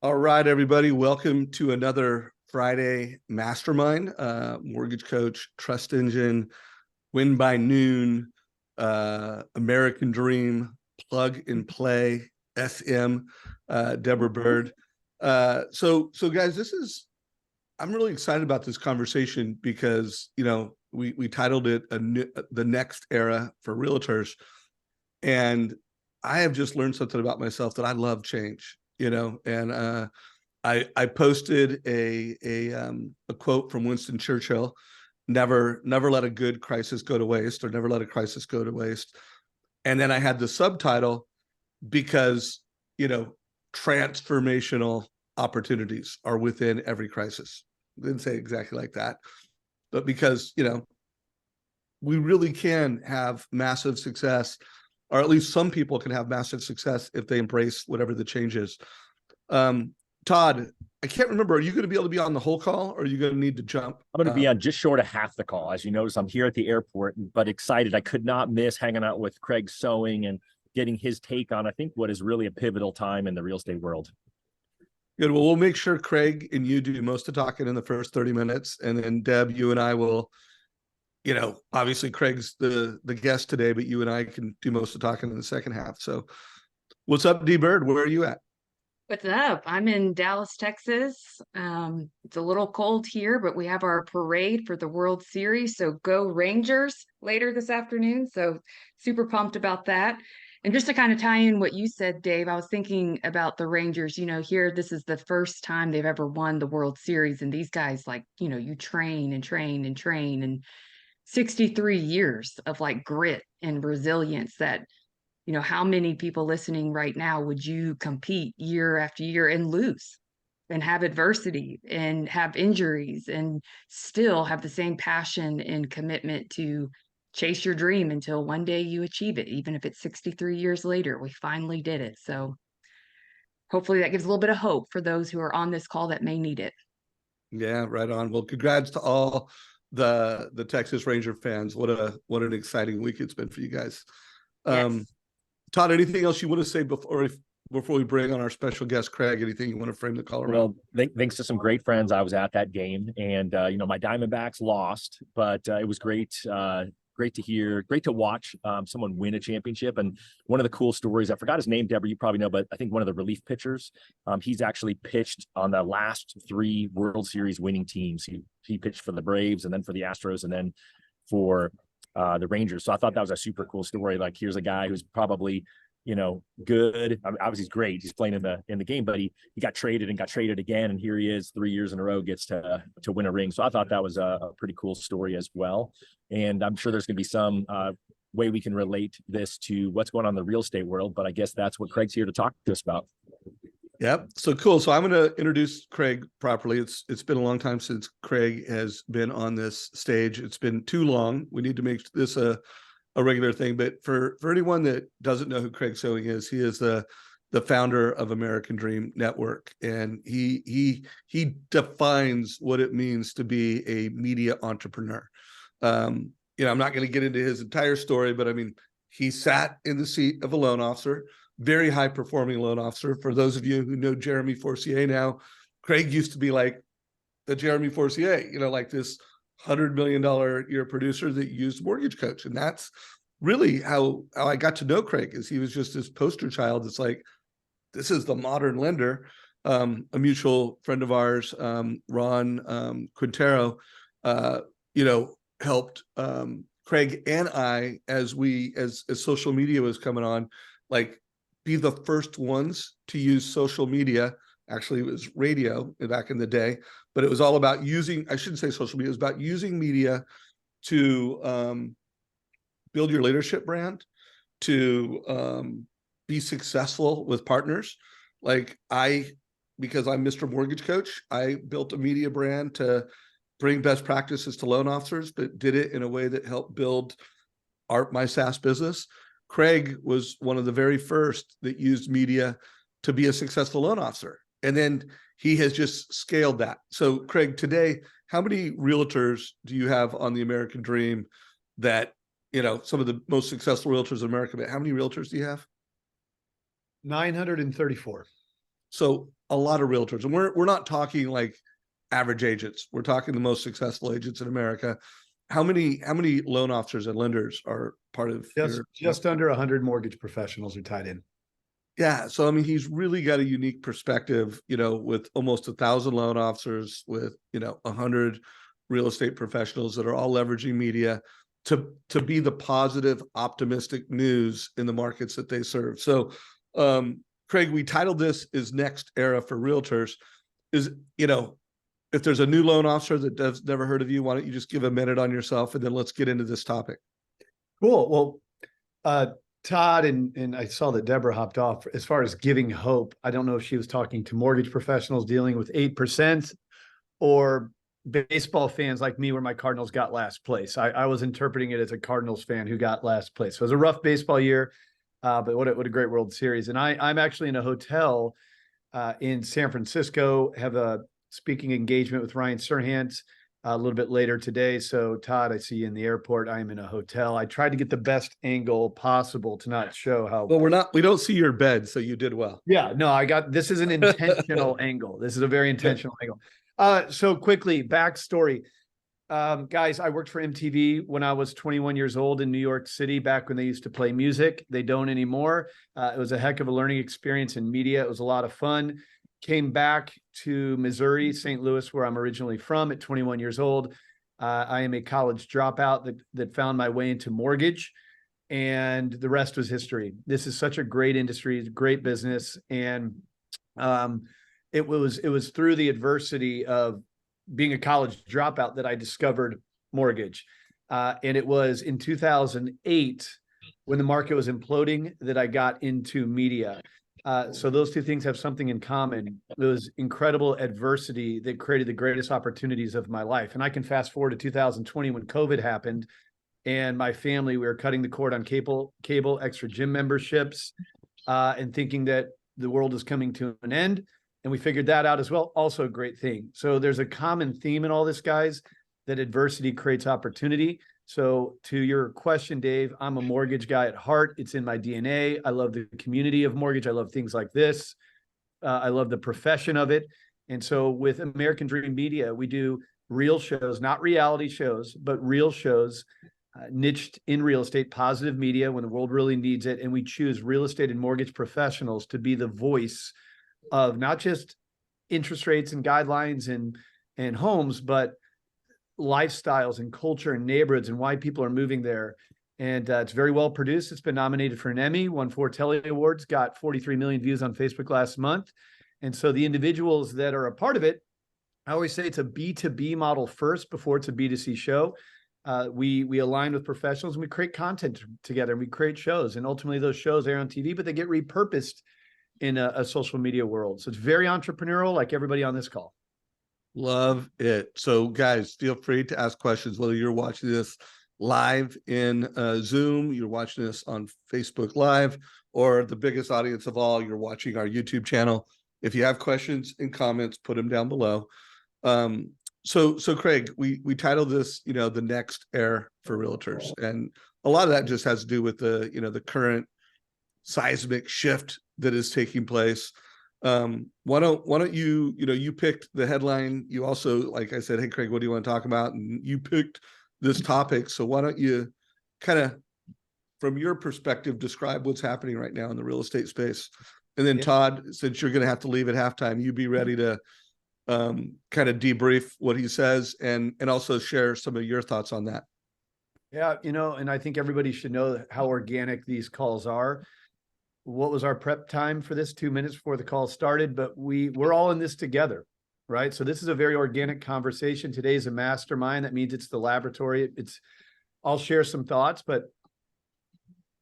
All right, everybody. Welcome to another Friday Mastermind. Mortgage Coach, Trust Engine, Win by Noon, American Dream, Plug and Play, SM, Deborah Bird. So guys, I'm really excited about this conversation because, we titled it The Next Era for Realtors. And I have just learned something about myself that I love change, and I posted a quote from Winston Churchill: never let a good crisis go to waste, or never let a crisis go to waste. And then I had the subtitle because, transformational opportunities are within every crisis. I didn't say exactly like that, but because, we really can have massive success, or at least some people can have massive success if they embrace whatever the change is. Todd, I can't remember. Are you going to be able to be on the whole call, or are you going to need to jump? I'm going to be on just short of half the call. As you notice, I'm here at the airport, but excited. I could not miss hanging out with Craig Sewing and getting his take on, I think, what is really a pivotal time in the real estate world. Good. Well, we'll make sure Craig and you do most of talking in the first 30 minutes. And then Deb, you and I will, obviously Craig's the guest today, but you and I can do most of talking in the second half. So what's up, D Bird? Where are you at? What's up? I'm in Dallas, Texas. It's a little cold here, but we have our parade for the World Series. So go Rangers later this afternoon. So super pumped about that. And just to kind of tie in what you said, Dave, I was thinking about the Rangers, here, this is the first time they've ever won the World Series. And these guys, you train and train and train, and 63 years of grit and resilience that, how many people listening right now would you compete year after year and lose and have adversity and have injuries and still have the same passion and commitment to chase your dream until one day you achieve it, even if it's 63 years later? We finally did it. So hopefully that gives a little bit of hope for those who are on this call that may need it. Yeah, right on. Well, congrats to all the Texas Ranger fans. What an exciting week it's been for you guys. Yes. Todd, anything else you want to say before we bring on our special guest, Craig? Anything you want to frame the call around? Well, thanks to some great friends, I was at that game, and my Diamondbacks lost, but it was great. Great to watch someone win a championship. And one of the cool stories, I forgot his name, Deborah, you probably know, but I think one of the relief pitchers, he's actually pitched on the last 3 World Series winning teams. He pitched for the Braves, and then for the Astros, and then for the Rangers. So I thought that was a super cool story. Like, here's a guy who's probably, good. I mean, obviously he's great. He's playing in the game, but he got traded again. And here he is 3 years in a row, gets to win a ring. So I thought that was a pretty cool story as well. And I'm sure there's going to be some way we can relate this to what's going on in the real estate world, but I guess that's what Craig's here to talk to us about. Yep. So cool. So I'm going to introduce Craig properly. It's been a long time since Craig has been on this stage. It's been too long. We need to make this a regular thing. But for anyone that doesn't know who Craig Sewing is, he is the founder of American Dream Network, and he defines what it means to be a media entrepreneur. I'm not going to get into his entire story, but I mean, he sat in the seat of a loan officer, very high performing loan officer. For those of you who know Jeremy Forcier now, Craig used to be like the Jeremy Forcier, like this $100 million a year producer that used MortgageCoach. And that's really how I got to know Craig, is he was just this poster child. It's like, this is the modern lender. A mutual friend of ours, Ron Quintero, helped Craig and I, as social media was coming on, be the first ones to use social media. Actually, it was radio back in the day, but it was all about I shouldn't say social media, it was about using media to build your leadership brand, to be successful with partners. Because I'm Mr. Mortgage Coach, I built a media brand to bring best practices to loan officers, but did it in a way that helped build my SaaS business. Craig was one of the very first that used media to be a successful loan officer. And then he has just scaled that. So Craig, today, how many realtors do you have on the American Dream that, some of the most successful realtors in America, but how many realtors do you have? 934. So a lot of realtors, and we're not talking like average agents. We're talking the most successful agents in America. How many loan officers and lenders are part of just under 100 mortgage professionals are tied in? Yeah. So, I mean, he's really got a unique perspective, with almost 1,000 loan officers, with, 100 real estate professionals that are all leveraging media to be the positive, optimistic news in the markets that they serve. So, Craig, we titled this is Next Era for Realtors. Is, if there's a new loan officer that has never heard of you, why don't you just give a minute on yourself, and then let's get into this topic. Cool. Well, Todd and I saw that Deborah hopped off. As far as giving hope, I don't know if she was talking to mortgage professionals dealing with 8% or baseball fans like me, where my Cardinals got last place. I was interpreting it as a Cardinals fan who got last place. So it was a rough baseball year, but what a great World Series. And I'm actually in a hotel in San Francisco, have a speaking engagement with Ryan Serhant a little bit later today. So Todd, I see you in the airport. I'm in a hotel. I tried to get the best angle possible to not show how well, we don't see your bed, so you did well. Yeah, no, this is an intentional angle. This is a very intentional angle. So quickly, backstory. Guys, I worked for MTV when I was 21 years old in New York City, back when they used to play music. They don't anymore. It was a heck of a learning experience in media. It was a lot of fun. Came back to Missouri, St. Louis, where I'm originally from, at 21 years old. I am a college dropout that found my way into mortgage, and the rest was history. This is such a great industry, great business. And it was through the adversity of being a college dropout that I discovered mortgage. And it was in 2008, when the market was imploding, that I got into media. So those two things have something in common. It was incredible adversity that created the greatest opportunities of my life. And I can fast forward to 2020, when COVID happened, and my family, we were cutting the cord on cable, extra gym memberships, and thinking that the world is coming to an end. And we figured that out as well. Also a great thing. So there's a common theme in all this, guys, that adversity creates opportunity. So to your question, Dave, I'm a mortgage guy at heart. It's in my DNA. I love the community of mortgage. I love things like this. I love the profession of it. And so with American Dream Media, we do real shows, not reality shows, but real shows, niched in real estate, positive media when the world really needs it. And we choose real estate and mortgage professionals to be the voice of not just interest rates and guidelines and homes, but lifestyles and culture and neighborhoods and why people are moving there. And it's very well produced. It's been nominated for an Emmy, won 4 Telly Awards, got 43 million views on Facebook last month. And so the individuals that are a part of it, I always say it's a B2B model first before it's a B2C show. We align with professionals and we create content together, and we create shows, and ultimately those shows air on TV, but they get repurposed in a social media world. So it's very entrepreneurial, like everybody on this call. Love it. So guys, feel free to ask questions, whether you're watching this live in Zoom, you're watching this on Facebook Live, or the biggest audience of all, you're watching our YouTube channel. If you have questions and comments, put them down below. So Craig, we titled this, the next era for realtors. And a lot of that just has to do with the current seismic shift that is taking place. Why don't you, you picked the headline. You also, like I said, hey, Craig, what do you want to talk about? And you picked this topic. So why don't you kind of, from your perspective, describe what's happening right now in the real estate space? And then Todd, since you're going to have to leave at halftime, you be ready to kind of debrief what he says and also share some of your thoughts on that. Yeah, and I think everybody should know how organic these calls are. What was our prep time for this? 2 minutes before the call started, but we're all in this together, right? So this is a very organic conversation. Today's a mastermind. That means it's the laboratory. I'll share some thoughts, but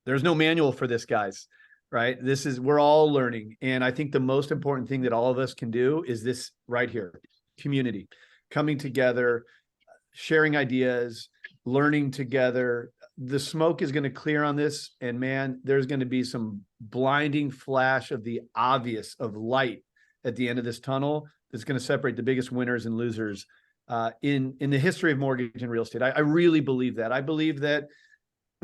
there's no manual for this, guys, right? We're all learning. And I think the most important thing that all of us can do is this right here: community, coming together, sharing ideas, learning together. The smoke is going to clear on this, and man, there's going to be some blinding flash of the obvious of light at the end of this tunnel that's going to separate the biggest winners and losers in the history of mortgage and real estate. I really believe that. I believe that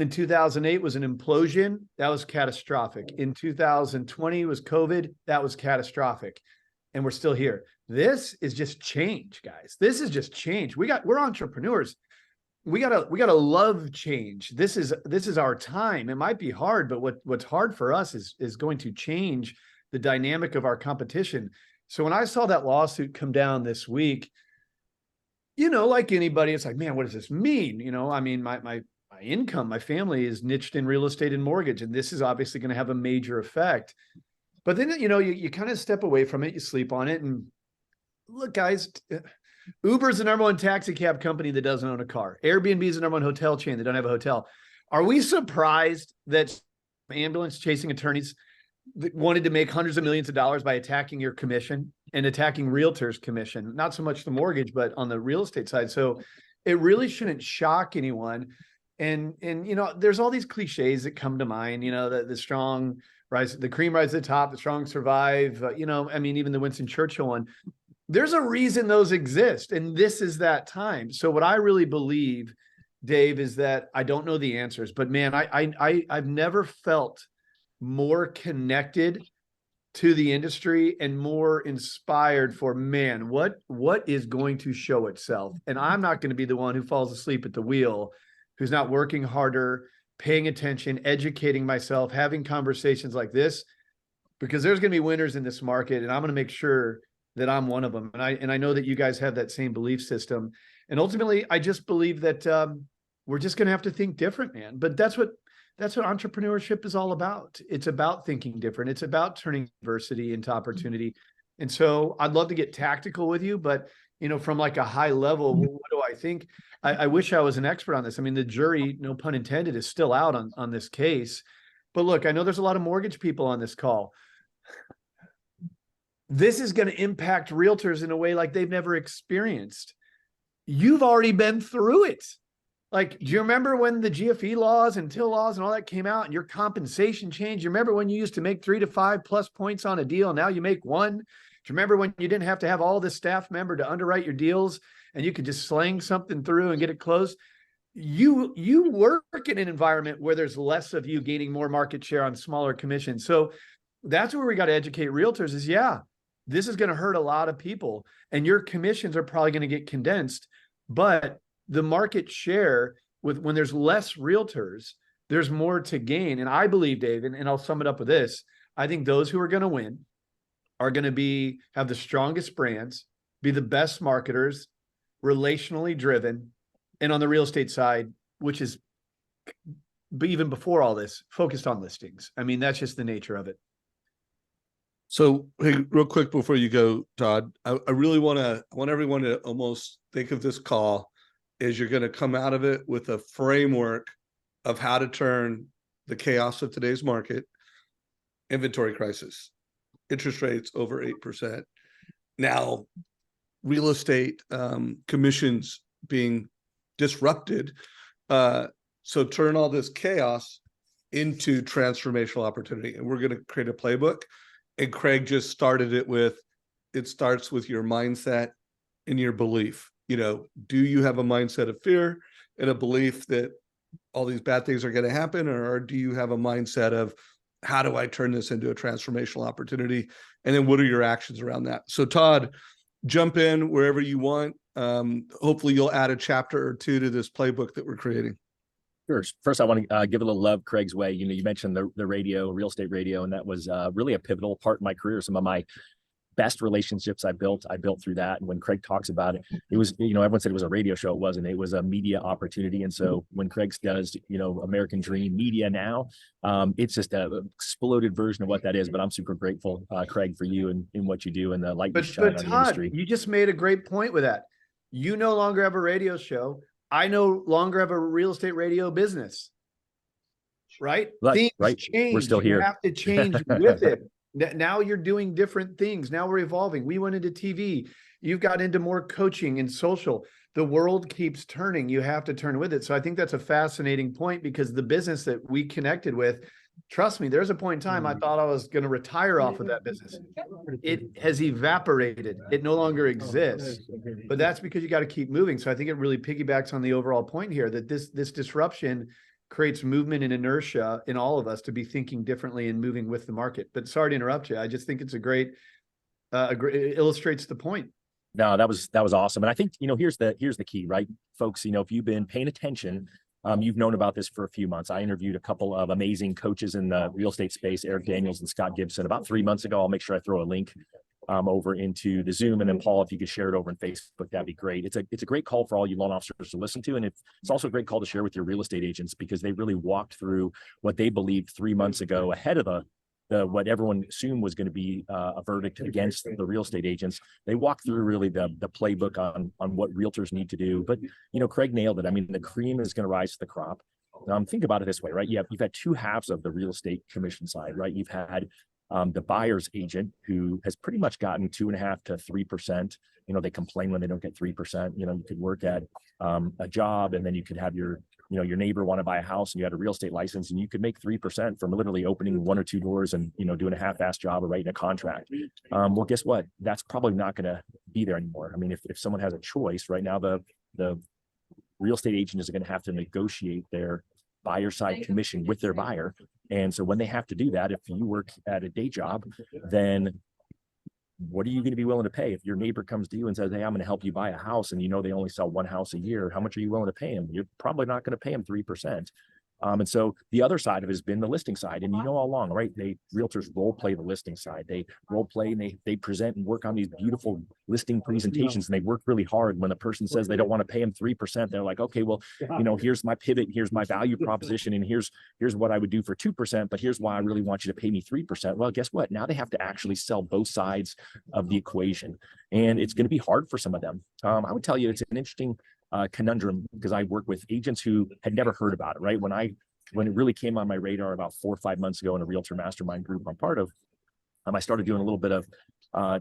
In 2008 was an implosion. That was catastrophic. In 2020 was COVID. That was catastrophic. And we're still here. This is just change, guys. This is just change. We're entrepreneurs. We gotta love change. This is our time. It might be hard, but what's hard for us is going to change the dynamic of our competition. So when I saw that lawsuit come down this week, like anybody, it's like, man, what does this mean? I mean, my income, my family is niched in real estate and mortgage, and this is obviously going to have a major effect. But then, you kind of step away from it, you sleep on it. And look, guys, Uber is the number one taxi cab company that doesn't own a car. Airbnb is the number one hotel chain that don't have a hotel. Are we surprised that ambulance chasing attorneys that wanted to make hundreds of millions of dollars by attacking your commission and attacking realtors' commission? Not so much the mortgage, but on the real estate side. So it really shouldn't shock anyone. And there's all these cliches that come to mind, the strong rise, the cream rise to the top, the strong survive, even the Winston Churchill one. There's a reason those exist. And this is that time. So what I really believe, Dave, is that I don't know the answers, but man, I've never felt more connected to the industry and more inspired for, man, what is going to show itself? And I'm not going to be the one who falls asleep at the wheel, who's not working harder, paying attention, educating myself, having conversations like this, because there's going to be winners in this market, and I'm going to make sure that I'm one of them. And I know that you guys have that same belief system. And ultimately, I just believe that we're just going to have to think different, man. But that's what entrepreneurship is all about. It's about thinking different. It's about turning adversity into opportunity. And so I'd love to get tactical with you, but from like a high level, what do I think? I wish I was an expert on this. I mean, the jury, no pun intended, is still out on this case. But look, I know there's a lot of mortgage people on this call. This is going to impact realtors in a way like they've never experienced. You've already been through it. Like, do you remember when the GFE laws and TIL laws and all that came out and your compensation changed? You remember when you used to make 3 to 5 plus points on a deal? Now you make 1. Do you remember when you didn't have to have all this staff member to underwrite your deals and you could just slang something through and get it closed? You work in an environment where there's less of you gaining more market share on smaller commissions. So that's where we got to educate realtors is, this is going to hurt a lot of people and your commissions are probably going to get condensed, but the market share when there's less realtors, there's more to gain. And I believe, Dave, and I'll sum it up with this. I think those who are going to win are going to have the strongest brands, be the best marketers, relationally driven, and on the real estate side, which is even before all this, focused on listings. I mean, that's just the nature of it. So, hey, real quick before you go, Todd, I really want everyone to almost think of this call as you're going to come out of it with a framework of how to turn the chaos of today's market, inventory crisis, interest rates over 8%. Now, real estate commissions being disrupted. So turn all this chaos into transformational opportunity. And we're going to create a playbook. And Craig just started it with, it starts with your mindset and your belief. Do you have a mindset of fear and a belief that all these bad things are going to happen? Or do you have a mindset of, how do I turn this into a transformational opportunity? And then what are your actions around that? So Todd, jump in wherever you want. Hopefully you'll add a chapter or 2 to this playbook that we're creating. Sure. First, I want to give a little love Craig's way. You mentioned the radio, real estate radio, and that was really a pivotal part of my career. Some of my best relationships I built through that. And when Craig talks about it, it was, everyone said it was a radio show. It wasn't. It was a media opportunity. And so when Craig does, American Dream Media now, it's just a exploded version of what that is. But I'm super grateful, Craig, for you and what you do and the light you shine on the industry. You just made a great point with that. You no longer have a radio show. I no longer have a real estate radio business, right? Things change. We're still here. You have to change with it. Now you're doing different things. Now we're evolving. We went into TV. You've got into more coaching and social. The world keeps turning. You have to turn with it. So I think that's a fascinating point because the business that we connected with, trust me, there's a point in time I thought I was going to retire off of that business. It has evaporated. It no longer exists. But that's because you got to keep moving. So I think it really piggybacks on the overall point here that this disruption creates movement and inertia in all of us to be thinking differently and moving with the market. But sorry to interrupt you. I just think it's it illustrates the point. No, that was awesome. And I think, here's the key, right, folks, if you've been paying attention, you've known about this for a few months. I interviewed a couple of amazing coaches in the real estate space, Eric Daniels and Scott Gibson, about 3 months ago. I'll make sure I throw a link over into the Zoom. And then Paul, if you could share it over in Facebook, that'd be great. It's a great call for all you loan officers to listen to. And it's also a great call to share with your real estate agents, because they really walked through what they believed 3 months ago ahead of what everyone assumed was going to be a verdict against the real estate agents. They walked through really the playbook on what realtors need to do. But, Craig nailed it. I mean, the cream is going to rise to the crop. Think about it this way, right? You've had two halves of the real estate commission side, right? You've had the buyer's agent, who has pretty much gotten 2.5% to 3%. They complain when they don't get 3%. You could work at a job, and then you could have your neighbor want to buy a house, and you had a real estate license, and you could make 3% from literally opening 1 or 2 doors and, doing a half-assed job or writing a contract. Well, guess what? That's probably not going to be there anymore. I mean, if someone has a choice right now, the real estate agent is going to have to negotiate their buyer side commission with their buyer. And so when they have to do that, if you work at a day job, then what are you going to be willing to pay? If your neighbor comes to you and says, hey, I'm going to help you buy a house, and they only sell 1 house a year, how much are you willing to pay them? You're probably not going to pay them 3%. And so the other side of it has been the listing side. And all along, right? Realtors role play the listing side. They role play, and they present and work on these beautiful listing presentations, and they work really hard. When a person says they don't want to pay them 3%, they're like, okay, well, here's my pivot, here's my value proposition, and here's what I would do for 2%, but here's why I really want you to pay me 3%. Well, guess what? Now they have to actually sell both sides of the equation, and it's going to be hard for some of them. I would tell you it's an interesting conundrum, because I work with agents who had never heard about it, right? When it really came on my radar about 4 or 5 months ago in a realtor mastermind group I'm part of, I started doing a little bit of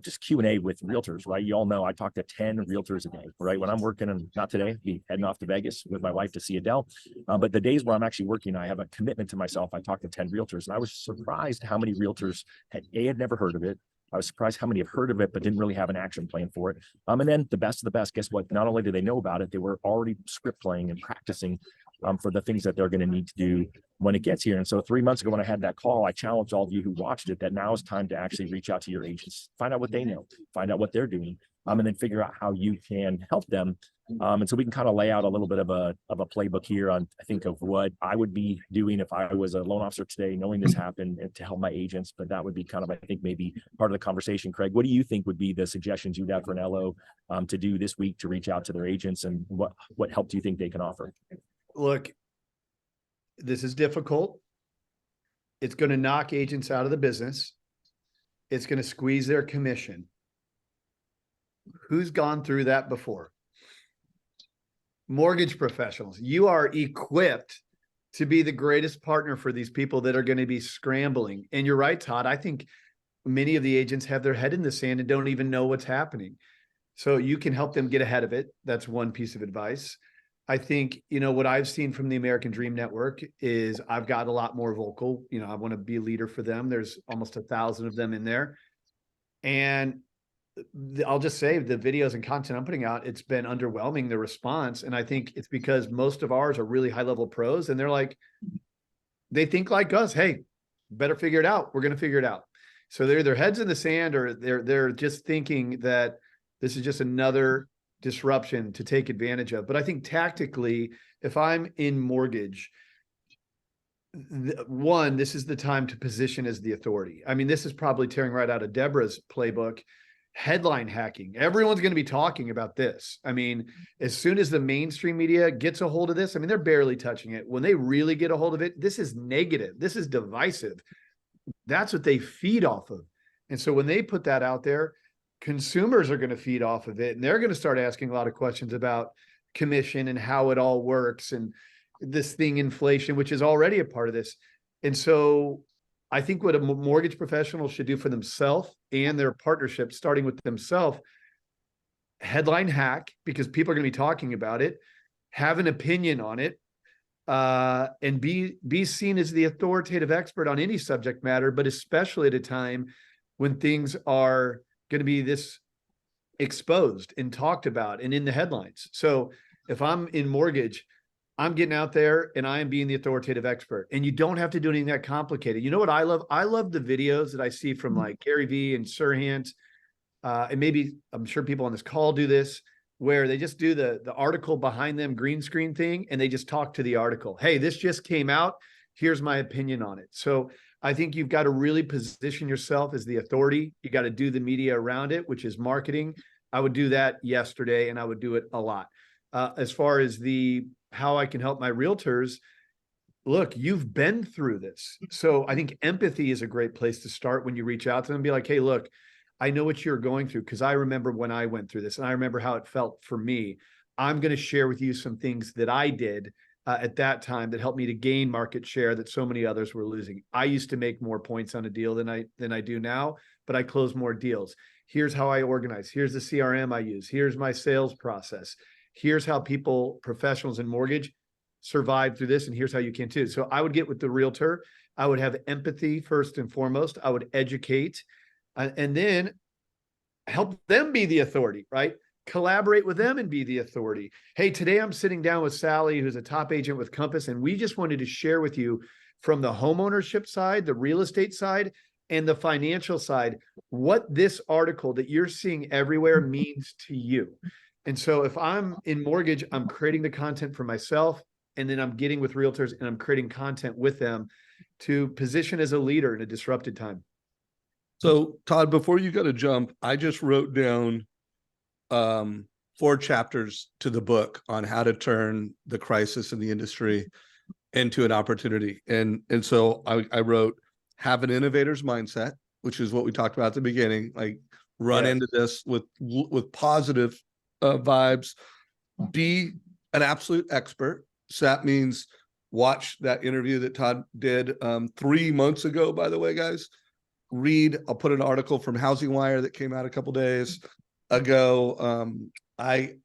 just Q&A with realtors, right? You all know I talk to 10 realtors a day, right? When I'm working, and not today, be heading off to Vegas with my wife to see Adele. But the days where I'm actually working, I have a commitment to myself. I talk to 10 realtors, and I was surprised how many realtors had never heard of it. I was surprised how many have heard of it, but didn't really have an action plan for it. And then the best of the best, guess what? Not only do they know about it, they were already script playing and practicing for the things that they're going to need to do when it gets here. And so 3 months ago, when I had that call, I challenged all of you who watched it that now is time to actually reach out to your agents, find out what they know, find out what they're doing, and then figure out how you can help them. And so we can kind of lay out a little bit of a playbook here on, I think, of what I would be doing if I was a loan officer today, knowing this happened, and to help my agents. But that would be kind of, I think, maybe part of the conversation. Craig, what do you think would be the suggestions you'd have for an LO to do this week to reach out to their agents, and what help do you think they can offer? Look, this is difficult. It's going to knock agents out of the business. It's going to squeeze their commission. Who's gone through that before? Mortgage professionals. You are equipped to be the greatest partner for these people that are going to be scrambling. And you're right, Todd. I think many of the agents have their head in the sand and don't even know what's happening. So you can help them get ahead of it. That's one piece of advice. I think, what I've seen from the American Dream Network is I've got a lot more vocal. I want to be a leader for them. There's almost 1,000 of them in there. And I'll just say the videos and content I'm putting out, it's been underwhelming, the response. And I think it's because most of ours are really high level pros, and they're like, they think like us, hey, better figure it out. We're going to figure it out. So they're their heads in the sand, or they're just thinking that this is just another disruption to take advantage of. But I think tactically, if I'm in mortgage, this is the time to position as the authority. I mean, this is probably tearing right out of Deborah's playbook. Headline hacking. Everyone's going to be talking about this. I mean, as soon as the mainstream media gets a hold of this, they're barely touching it. When they really get a hold of it, this is negative. This is divisive. That's what they feed off of. And so when they put that out there, consumers are going to feed off of it, and they're going to start asking a lot of questions about commission and how it all works, and this thing, inflation, which is already a part of this. And so I think what a mortgage professional should do for themselves and their partnership, starting with themselves, headline hack, because people are going to be talking about it, have an opinion on it, and be seen as the authoritative expert on any subject matter, but especially at a time when things are going to be this exposed and talked about and in the headlines. So if I'm in mortgage, I'm getting out there and I am being the authoritative expert. And you don't have to do anything that complicated. You know what I love? I love the videos that I see from like Gary Vee and Sirhan. And maybe I'm sure people on this call do this, where they just do the article behind them green screen thing, and they just talk to the article. Hey, this just came out. Here's my opinion on it. So I think you've got to really position yourself as the authority. You got to do the media around it, which is marketing. I would do that yesterday, and I would do it a lot. As far as how I can help my realtors, look, you've been through this. So I think empathy is a great place to start when you reach out to them and be like, hey, look, I know what you're going through because I remember when I went through this and I remember how it felt for me. I'm going to share with you some things that I did at that time that helped me to gain market share that so many others were losing. I used to make more points on a deal than I do now, but I close more deals. Here's how I organize. Here's the CRM I use. Here's my sales process. Here's how professionals in mortgage survive through this. And here's how you can too. So I would get with the realtor. I would have empathy first and foremost. I would educate and then help them be the authority, right? Collaborate with them and be the authority. Hey, today I'm sitting down with Sally, who's a top agent with Compass, and we just wanted to share with you from the homeownership side, the real estate side, and the financial side, what this article that you're seeing everywhere means to you. And so if I'm in mortgage, I'm creating the content for myself, and then I'm getting with realtors and I'm creating content with them to position as a leader in a disrupted time. So Todd, before you got to jump, I just wrote down 4 chapters to the book on how to turn the crisis in the industry into an opportunity. And so I wrote, have an innovator's mindset, which is what we talked about at the beginning, like run into this with positive vibes, be an absolute expert. So that means watch that interview that Todd did 3 months ago, by the way, guys. I'll put an article from Housing Wire that came out a couple days ago. There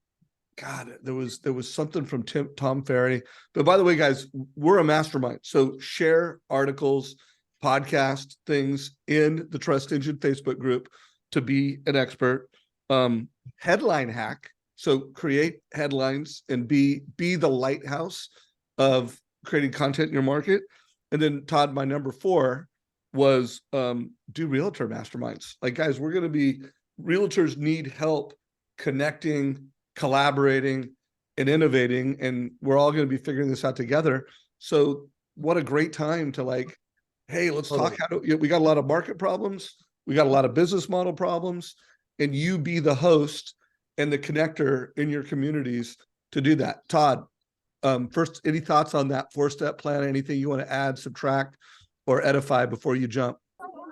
was something from Tom Ferry. But by the way, guys, we're a mastermind. So share articles, podcast things in the Trust Engine Facebook group to be an expert. Headline hack. So create headlines and be the lighthouse of creating content in your market. And then Todd, my number 4 was do realtor masterminds. Like, guys, realtors need help connecting, collaborating, and innovating, and we're all going to be figuring this out together. So what a great time to like, hey, let's talk. We got a lot of market problems. We got a lot of business model problems, and you be the host and the connector in your communities to do that. Todd, first, any thoughts on that 4-step plan? Anything you want to add, subtract, or edify before you jump?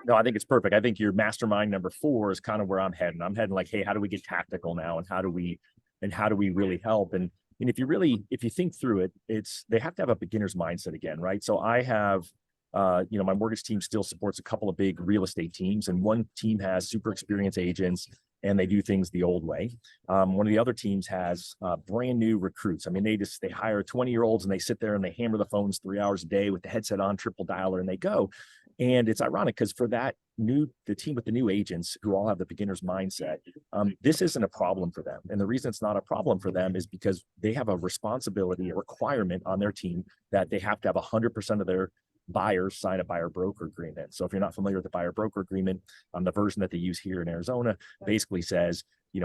No, I think it's perfect. I think your mastermind number 4 is kind of where I'm heading. I'm heading like, hey, how do we get tactical now? And how do we really help? And if you think through it, they have to have a beginner's mindset again, right? So I have, my mortgage team still supports a couple of big real estate teams, and one team has super experienced agents and they do things the old way. One of the other teams has brand new recruits. I mean, they hire 20-year-olds and they sit there and they hammer the phones 3 hours a day with the headset on, triple dialer, and they go. And it's ironic because for the team with the new agents who all have the beginner's mindset, this isn't a problem for them. And the reason it's not a problem for them is because they have a responsibility, a requirement on their team that they have to have 100% of their buyers sign a buyer broker agreement. So if you're not familiar with the buyer broker agreement, the version that they use here in Arizona basically says,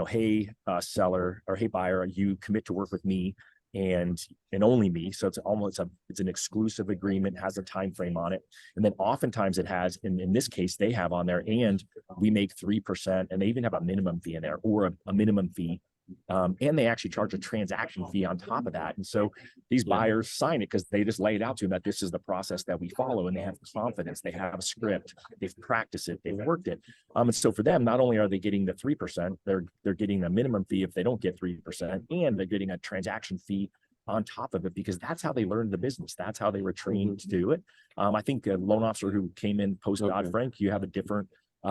hey, seller, or hey, buyer, you commit to work with me and only me. So it's an exclusive agreement, has a time frame on it. And then oftentimes it has, in this case, they have on there, and we make 3%, and they even have a minimum fee in there, or a minimum fee. And they actually charge a transaction fee on top of that. And so these buyers sign it because they just lay it out to them that this is the process that we follow, and they have confidence, they have a script, they've practiced it, they've worked it. And so for them, not only are they getting the 3%, they're getting a minimum fee if they don't get 3%, and they're getting a transaction fee on top of it, because that's how they learned the business. That's how they were trained to do it. I think a loan officer who came in post Dodd-Frank, you have a different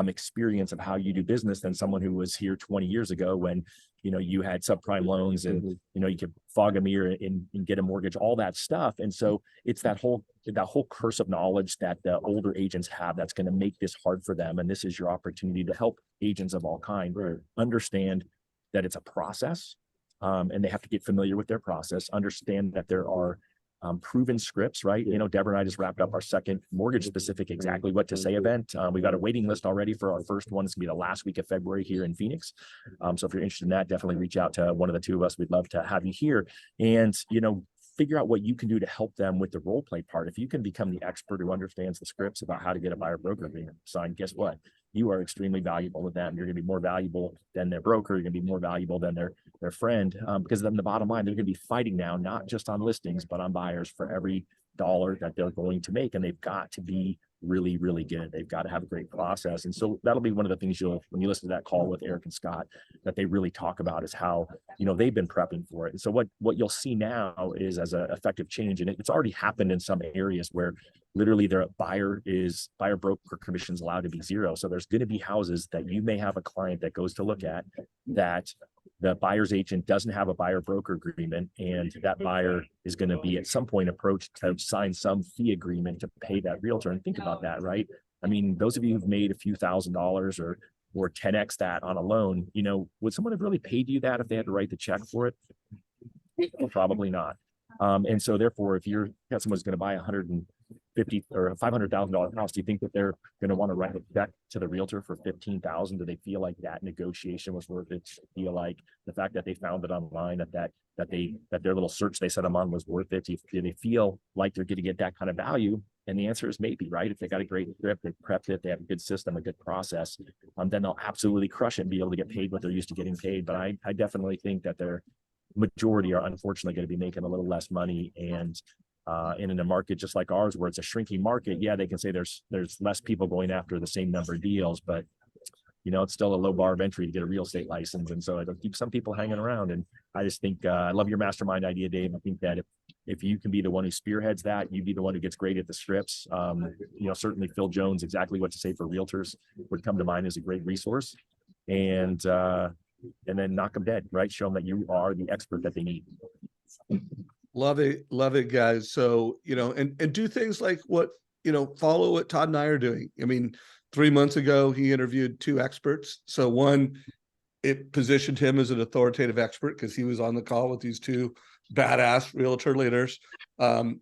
experience of how you do business than someone who was here 20 years ago when, you had subprime loans and, you could fog a mirror and get a mortgage, all that stuff. And so it's that whole curse of knowledge that the older agents have that's going to make this hard for them. And this is your opportunity to help agents of all kind understand that it's a process. and they have to get familiar with their process, understand that there are proven scripts, right? You know, Deborah and I just wrapped up our second mortgage specific exactly what to say event. We've got a waiting list already for our first one. It's gonna be the last week of February here in Phoenix. So if you're interested in that, definitely reach out to one of the two of us. We'd love to have you here. And, you know, figure out what you can do to help them with the role play part. If you can become the expert who understands the scripts about how to get a buyer broker agreement signed, guess what? You are extremely valuable to them. You're going to be more valuable than their broker. You're going to be more valuable than their friend, because then the bottom line, they're going to be fighting now, not just on listings, but on buyers for every dollar that they're going to make. And they've got to be really, really good. They've got to have a great process. And so that'll be one of the things when you listen to that call with Eric and Scott, that they really talk about is how, you know, they've been prepping for it. And so what you'll see now is as an effective change, and it's already happened in some areas where literally their buyer broker commissions allowed to be zero. So there's going to be houses that you may have a client that goes to look at that the buyer's agent doesn't have a buyer broker agreement, and that buyer is going to be at some point approached to sign some fee agreement to pay that realtor. And think about that, right? I mean, those of you who've made a few $1,000s or 10x that on a loan, you know, would someone have really paid you that if they had to write the check for it? Probably not. And so therefore, if you're got someone's going to buy $150,000 or a $500,000 house, do you think that they're going to want to write a check to the realtor for $15,000? Do they feel like that negotiation was worth it? Feel like the fact that they found it online, that their little search they set them on was worth it? Do they feel like they're going to get that kind of value? And the answer is maybe, right? If they got a great script, they prepped it, they have a good system, a good process, then they'll absolutely crush it and be able to get paid what they're used to getting paid. But I definitely think that their majority are unfortunately going to be making a little less money. And in a market just like ours, where it's a shrinking market, yeah, they can say there's less people going after the same number of deals, but you know, it's still a low bar of entry to get a real estate license. And so it'll keep some people hanging around. And I just think, I love your mastermind idea, Dave. I think that if you can be the one who spearheads that, you be the one who gets great at the scripts. You know, certainly Phil Jones, exactly what to say for realtors, would come to mind as a great resource. And then knock them dead, right? Show them that you are the expert that they need. Love it, guys. So, you know, and do things like what, you know, follow what Todd and I are doing. I mean, 3 months ago, he interviewed 2 experts. So one, it positioned him as an authoritative expert because he was on the call with these 2 badass realtor leaders.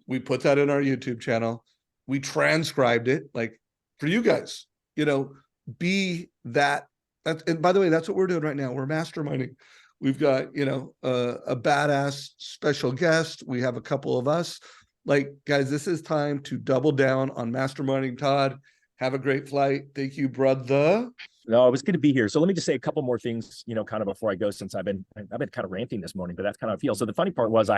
We put that in our YouTube channel. We transcribed it, like, for you guys, you know, be that. And by the way, that's what we're doing right now. We're masterminding. We've got, you know, a badass special guest. We have a couple of us. Like, guys, this is time to double down on masterminding. Todd, have a great flight. Thank you, brother. No, it was good to be here. So let me just say a couple more things, you know, kind of before I go, since I've been kind of ranting this morning, but that's kind of how I feel. So the funny part was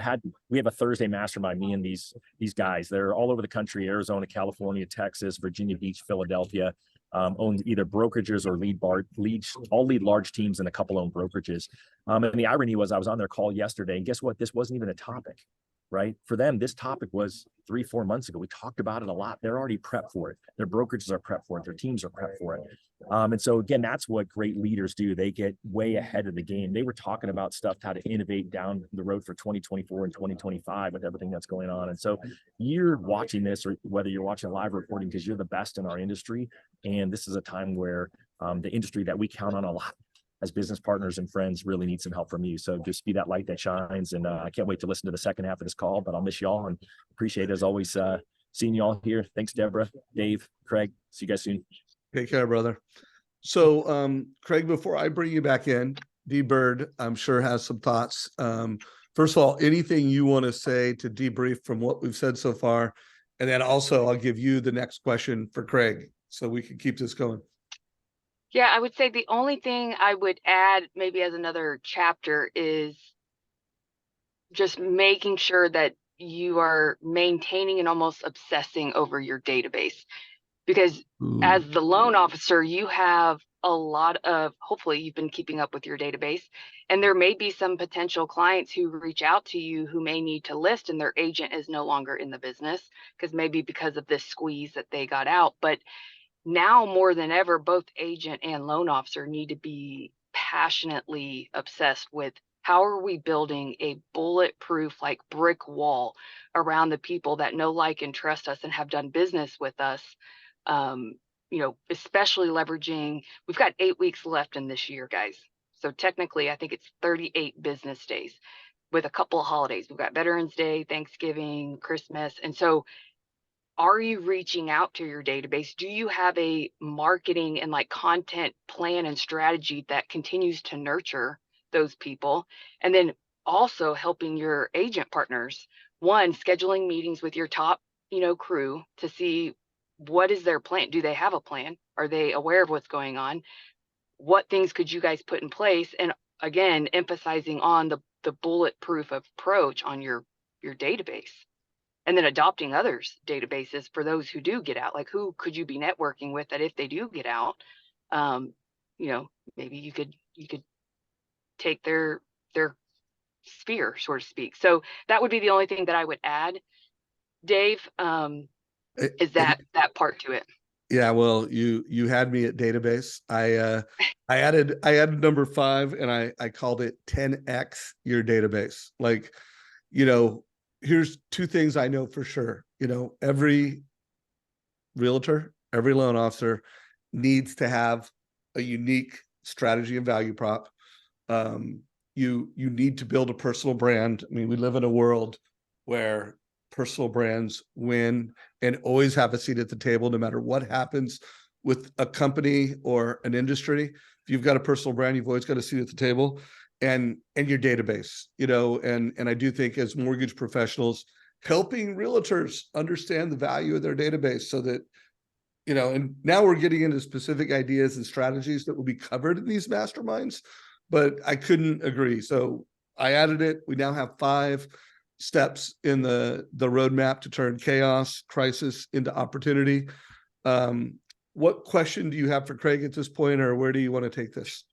we have a Thursday mastermind, me and these guys. They're all over the country: Arizona, California, Texas, Virginia Beach, Philadelphia. Own either brokerages or lead large teams, and a couple own brokerages. And the irony was, I was on their call yesterday, and guess what? This wasn't even a topic, right? For them, this topic was 3-4 months ago. We talked about it a lot. They're already prepped for it. Their brokerages are prepped for it. Their teams are prepped for it. And so again, that's what great leaders do. They get way ahead of the game. They were talking about stuff, how to innovate down the road for 2024 and 2025 with everything that's going on. And so you're watching this, or whether you're watching live recording, because you're the best in our industry. And this is a time where the industry that we count on a lot as business partners and friends really need some help from you. So just be that light that shines. And I can't wait to listen to the second half of this call, but I'll miss you all and appreciate, as always, seeing you all here. Thanks, Deborah, Dave, Craig. See you guys soon. Take care, brother. So, Craig, before I bring you back in, D-Bird, I'm sure, has some thoughts. First of all, anything you want to say to debrief from what we've said so far? And then also I'll give you the next question for Craig, so we can keep this going. Yeah, I would say the only thing I would add, maybe as another chapter, is just making sure that you are maintaining and almost obsessing over your database. Because as the loan officer, you have a lot of, hopefully you've been keeping up with your database, and there may be some potential clients who reach out to you who may need to list, and their agent is no longer in the business because of this squeeze that they got out. But now more than ever, both agent and loan officer need to be passionately obsessed with, how are we building a bulletproof, like, brick wall around the people that know, like, and trust us and have done business with us. You know, especially leveraging, we've got 8 weeks left in this year, guys. So technically, I think it's 38 business days with a couple of holidays. We've got Veterans Day, Thanksgiving, Christmas. And so are you reaching out to your database? Do you have a marketing and like content plan and strategy that continues to nurture those people? And then also helping your agent partners, one, scheduling meetings with your top, crew to see what is their plan. Do they have a plan? Are they aware of what's going on? What things could you guys put in place? And again, emphasizing on the bulletproof approach on your database, and then adopting others' databases for those who do get out. Like, who could you be networking with that if they do get out, um, maybe you could take their sphere, so to speak. So that would be the only thing that I would add, Dave, is that part to it. Yeah, well, you had me at database. I added number 5, and I called it 10x your database. Like, here's 2 things I know for sure. Every realtor, every loan officer needs to have a unique strategy and value prop. You need to build a personal brand. I mean, we live in a world where personal brands win and always have a seat at the table, no matter what happens with a company or an industry. If you've got a personal brand, you've always got a seat at the table, and your database, and I do think as mortgage professionals, helping realtors understand the value of their database so that, and now we're getting into specific ideas and strategies that will be covered in these masterminds, but I couldn't agree. So I added it. We now have 5 steps in the roadmap to turn chaos, crisis into opportunity. What question do you have for Craig at this point, or where do you want to take this?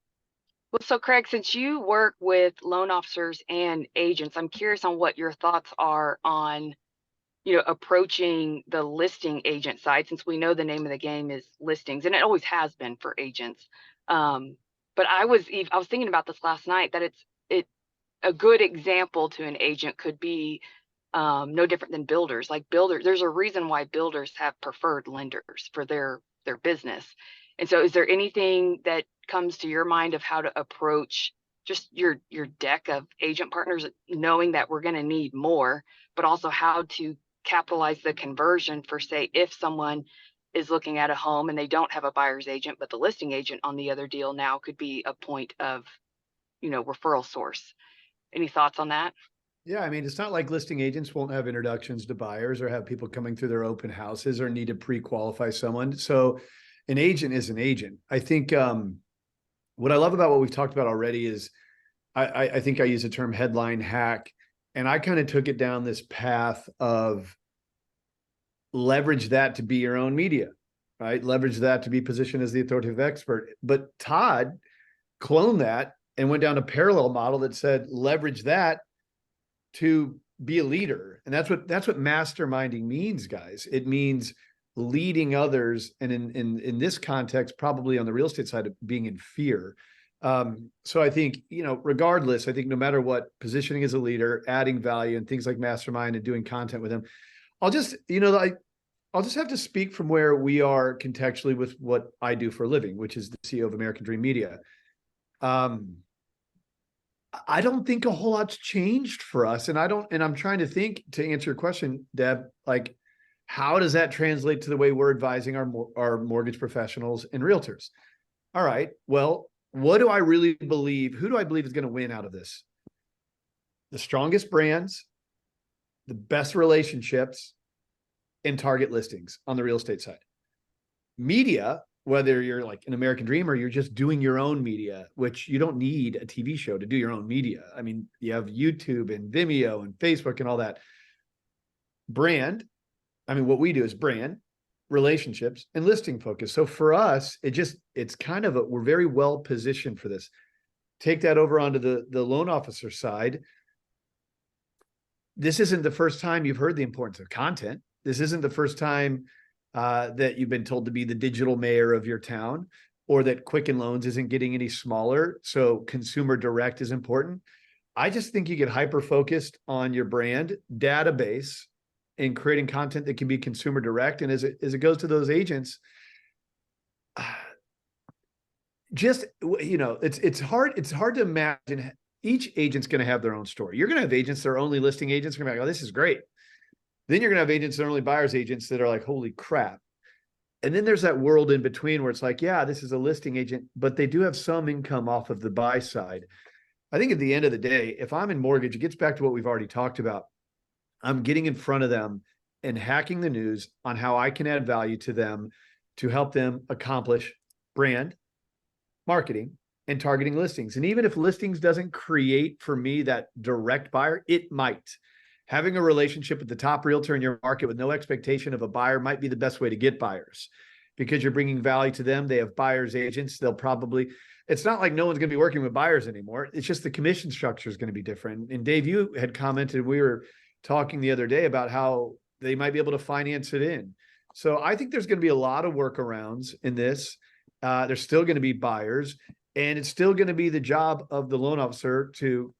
Well, so Craig, since you work with loan officers and agents, I'm curious on what your thoughts are on, approaching the listing agent side, since we know the name of the game is listings, and it always has been for agents. But I was thinking about this last night, that it's a good example to an agent could be no different than builders. Like builders, there's a reason why builders have preferred lenders for their business. And so is there anything that comes to your mind of how to approach just your deck of agent partners, knowing that we're going to need more, but also how to capitalize the conversion for, say, if someone is looking at a home and they don't have a buyer's agent, but the listing agent on the other deal now could be a point of, referral source. Any thoughts on that? Yeah, I mean, it's not like listing agents won't have introductions to buyers or have people coming through their open houses or need to pre-qualify someone. So an agent is an agent. I think what I love about what we've talked about already is I think I use the term headline hack, and I kind of took it down this path of leverage that to be your own media, right? Leverage that to be positioned as the authoritative expert. But Todd cloned that and went down a parallel model that said leverage that to be a leader. And that's what masterminding means, guys. It means leading others, and in this context, probably on the real estate side, of being in fear. So I think, regardless, I think no matter what, positioning as a leader, adding value, and things like mastermind and doing content with them, I'll just have to speak from where we are contextually with what I do for a living, which is the CEO of American Dream Media. I don't think a whole lot's changed for us. And I'm trying to think, to answer your question, Deb, like, how does that translate to the way we're advising our mortgage professionals and realtors? All right, well, what do I really believe? Who do I believe is going to win out of this? The strongest brands, the best relationships, and target listings on the real estate side. Media, whether you're like an American Dream or you're just doing your own media, which you don't need a TV show to do your own media. I mean, you have YouTube and Vimeo and Facebook and all that. Brand, I mean, what we do is brand, relationships, and listing focus. So for us, it's kind of we're very well positioned for this. Take that over onto the loan officer side. This isn't the first time you've heard the importance of content. This isn't the first time that you've been told to be the digital mayor of your town, or that Quicken Loans isn't getting any smaller, so consumer direct is important. I just think you get hyper-focused on your brand, database, and creating content that can be consumer direct. And as it goes to those agents, just, you know, it's hard to imagine. Each agent's going to have their own story. You're going to have agents that are only listing agents. You're going to be like, oh, this is great. Then you're going to have agents that are only buyers agents that are like, holy crap. And then there's that world in between where it's like, yeah, this is a listing agent, but they do have some income off of the buy side. I think at the end of the day, if I'm in mortgage, it gets back to what we've already talked about. I'm getting in front of them and hacking the news on how I can add value to them to help them accomplish brand, marketing, and targeting listings. And even if listings doesn't create for me that direct buyer, it might. Having a relationship with the top realtor in your market with no expectation of a buyer might be the best way to get buyers, because you're bringing value to them. They have buyers agents. They'll probably, it's not like no one's going to be working with buyers anymore. It's just the commission structure is going to be different. And Dave, you had commented, we were talking the other day about how they might be able to finance it in. So I think there's going to be a lot of workarounds in this. There's still going to be buyers, and it's still going to be the job of the loan officer to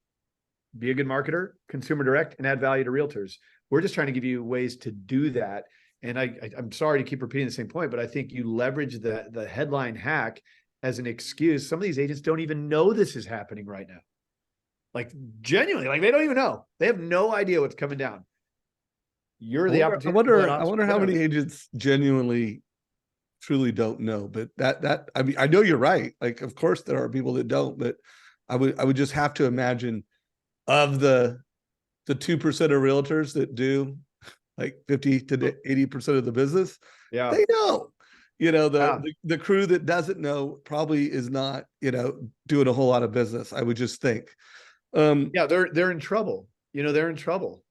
be a good marketer, consumer direct, and add value to realtors. We're just trying to give you ways to do that. And I'm sorry to keep repeating the same point, but I think you leverage the headline hack as an excuse. Some of these agents don't even know this is happening right now. Like genuinely, like they don't even know. They have no idea what's coming down. You're the opportunity. I wonder how many agents genuinely truly don't know, but I mean, I know you're right. Like, of course there are people that don't, but I would just have to imagine of the 2% of realtors that do like 50 to 80% of the business, yeah, they know, you know, the crew that doesn't know probably is not, you know, doing a whole lot of business. I would just think, yeah, they're in trouble. You know, they're in trouble.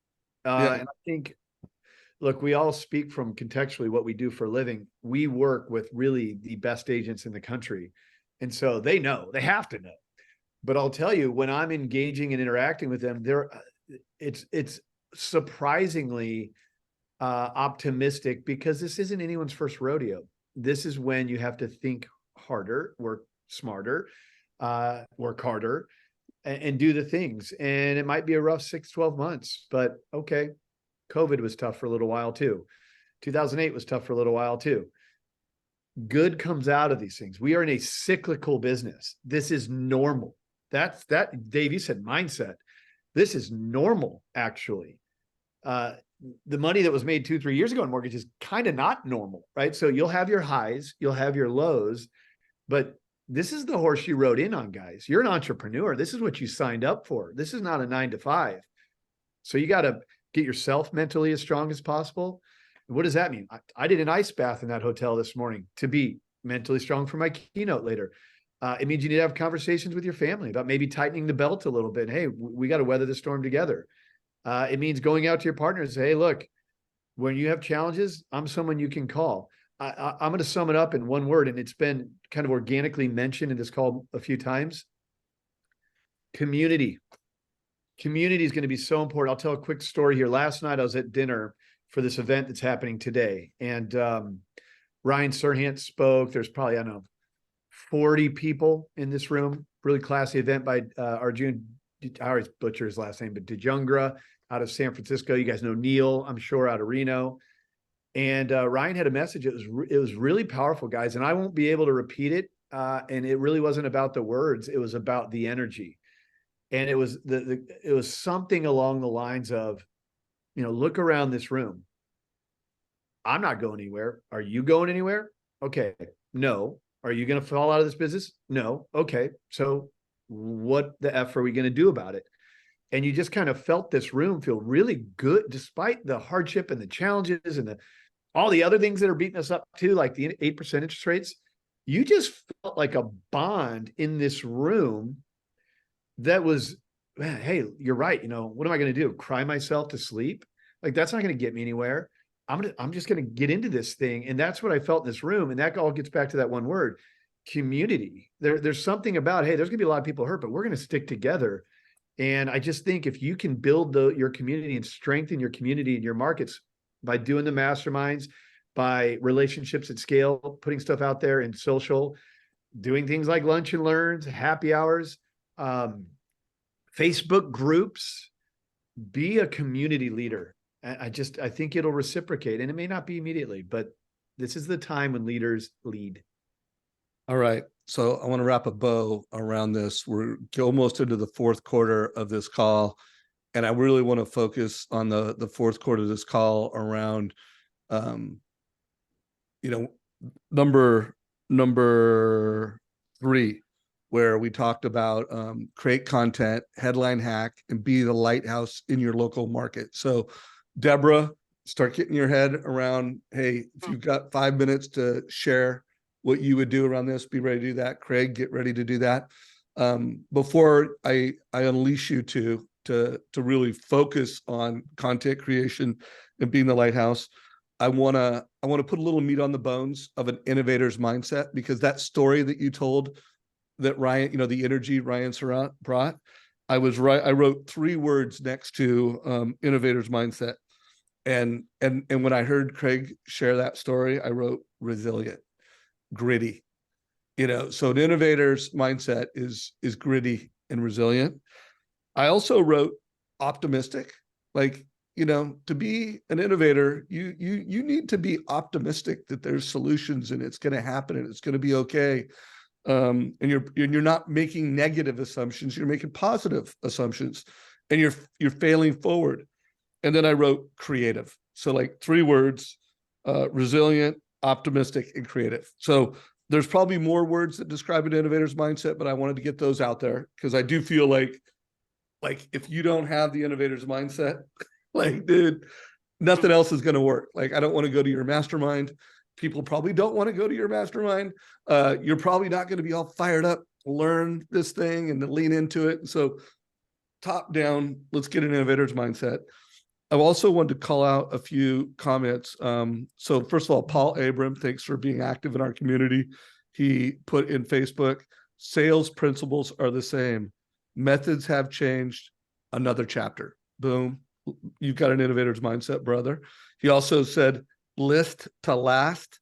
And I think, look, we all speak from contextually what we do for a living. We work with really the best agents in the country. And so they know, they have to know. But I'll tell you, when I'm engaging and interacting with them, it's surprisingly optimistic, because this isn't anyone's first rodeo. This is when you have to think harder, work smarter, work harder, and do the things. And it might be a rough 6-12 months, but okay. COVID was tough for a little while too. 2008 was tough for a little while too. Good comes out of these things. We are in a cyclical business. This is normal. That, Dave, you said mindset. This is normal, actually. The money that was made 2-3 years ago in mortgage is kind of not normal, right? So you'll have your highs, you'll have your lows, but this is the horse you rode in on, guys. You're an entrepreneur. This is what you signed up for. This is not a 9-to-5. So you got to get yourself mentally as strong as possible. What does that mean? I did an ice bath in that hotel this morning to be mentally strong for my keynote later. It means you need to have conversations with your family about maybe tightening the belt a little bit. Hey, we got to weather the storm together. It means going out to your partners and say, hey, look, when you have challenges, I'm someone you can call. I'm going to sum it up in one word, and it's been kind of organically mentioned in this call a few times. Community. Community is going to be so important. I'll tell a quick story here. Last night, I was at dinner for this event that's happening today. And Ryan Serhant spoke. There's probably, I don't know, 40 people in this room. Really classy event by Arjun, I always butcher his last name, but DeJungra out of San Francisco. You guys know Neil, I'm sure, out of Reno. And Ryan had a message. It was really powerful, guys. And I won't be able to repeat it. And it really wasn't about the words. It was about the energy. And it was it was something along the lines of, you know, look around this room. I'm not going anywhere. Are you going anywhere? Okay. No. Are you going to fall out of this business? No. Okay. So what the F are we going to do about it? And you just kind of felt this room feel really good, despite the hardship and the challenges and all the other things that are beating us up too, like the 8% interest rates. You just felt like a bond in this room that was, man, hey, you're right. You know, what am I going to do? Cry myself to sleep? Like, that's not going to get me anywhere. I'm just going to get into this thing. And that's what I felt in this room. And that all gets back to that one word, community. There's something about, hey, there's going to be a lot of people hurt, but we're going to stick together. And I just think if you can build your community and strengthen your community and your markets by doing the masterminds, by relationships at scale, putting stuff out there in social, doing things like lunch and learns, happy hours, Facebook groups, be a community leader. I think it'll reciprocate, and it may not be immediately, but this is the time when leaders lead. All right. So I want to wrap a bow around this. We're almost into the fourth quarter of this call, and I really want to focus on the fourth quarter of this call around, you know, number 3, where we talked about create content, headline hack, and be the lighthouse in your local market. So, Deborah, start getting your head around, hey, if you've got 5 minutes to share what you would do around this, be ready to do that. Craig, get ready to do that. Before I unleash you to really focus on content creation and being the lighthouse, I want to put a little meat on the bones of an innovator's mindset, because that story that you told, that Ryan, you know, the energy Ryan Surratt brought, I wrote 3 words next to innovator's mindset. And when I heard Craig share that story, I wrote resilient, gritty, you know, so an innovator's mindset is gritty and resilient. I also wrote optimistic, like, you know, to be an innovator, you need to be optimistic that there's solutions and it's going to happen and it's going to be okay. And you're not making negative assumptions, you're making positive assumptions, and you're failing forward. And then I wrote creative. So like 3 words, resilient, optimistic, and creative. So there's probably more words that describe an innovator's mindset, but I wanted to get those out there because I do feel like if you don't have the innovator's mindset, like, dude, nothing else is going to work. Like, I don't want to go to your mastermind. People probably don't want to go to your mastermind. You're probably not going to be all fired up to learn this thing and to lean into it. So top down, let's get an innovator's mindset. I also wanted to call out a few comments. So first of all, Paul Abram, thanks for being active in our community. He put in Facebook, sales principles are the same. Methods have changed. Another chapter. Boom. You've got an innovator's mindset, brother. He also said, list to last.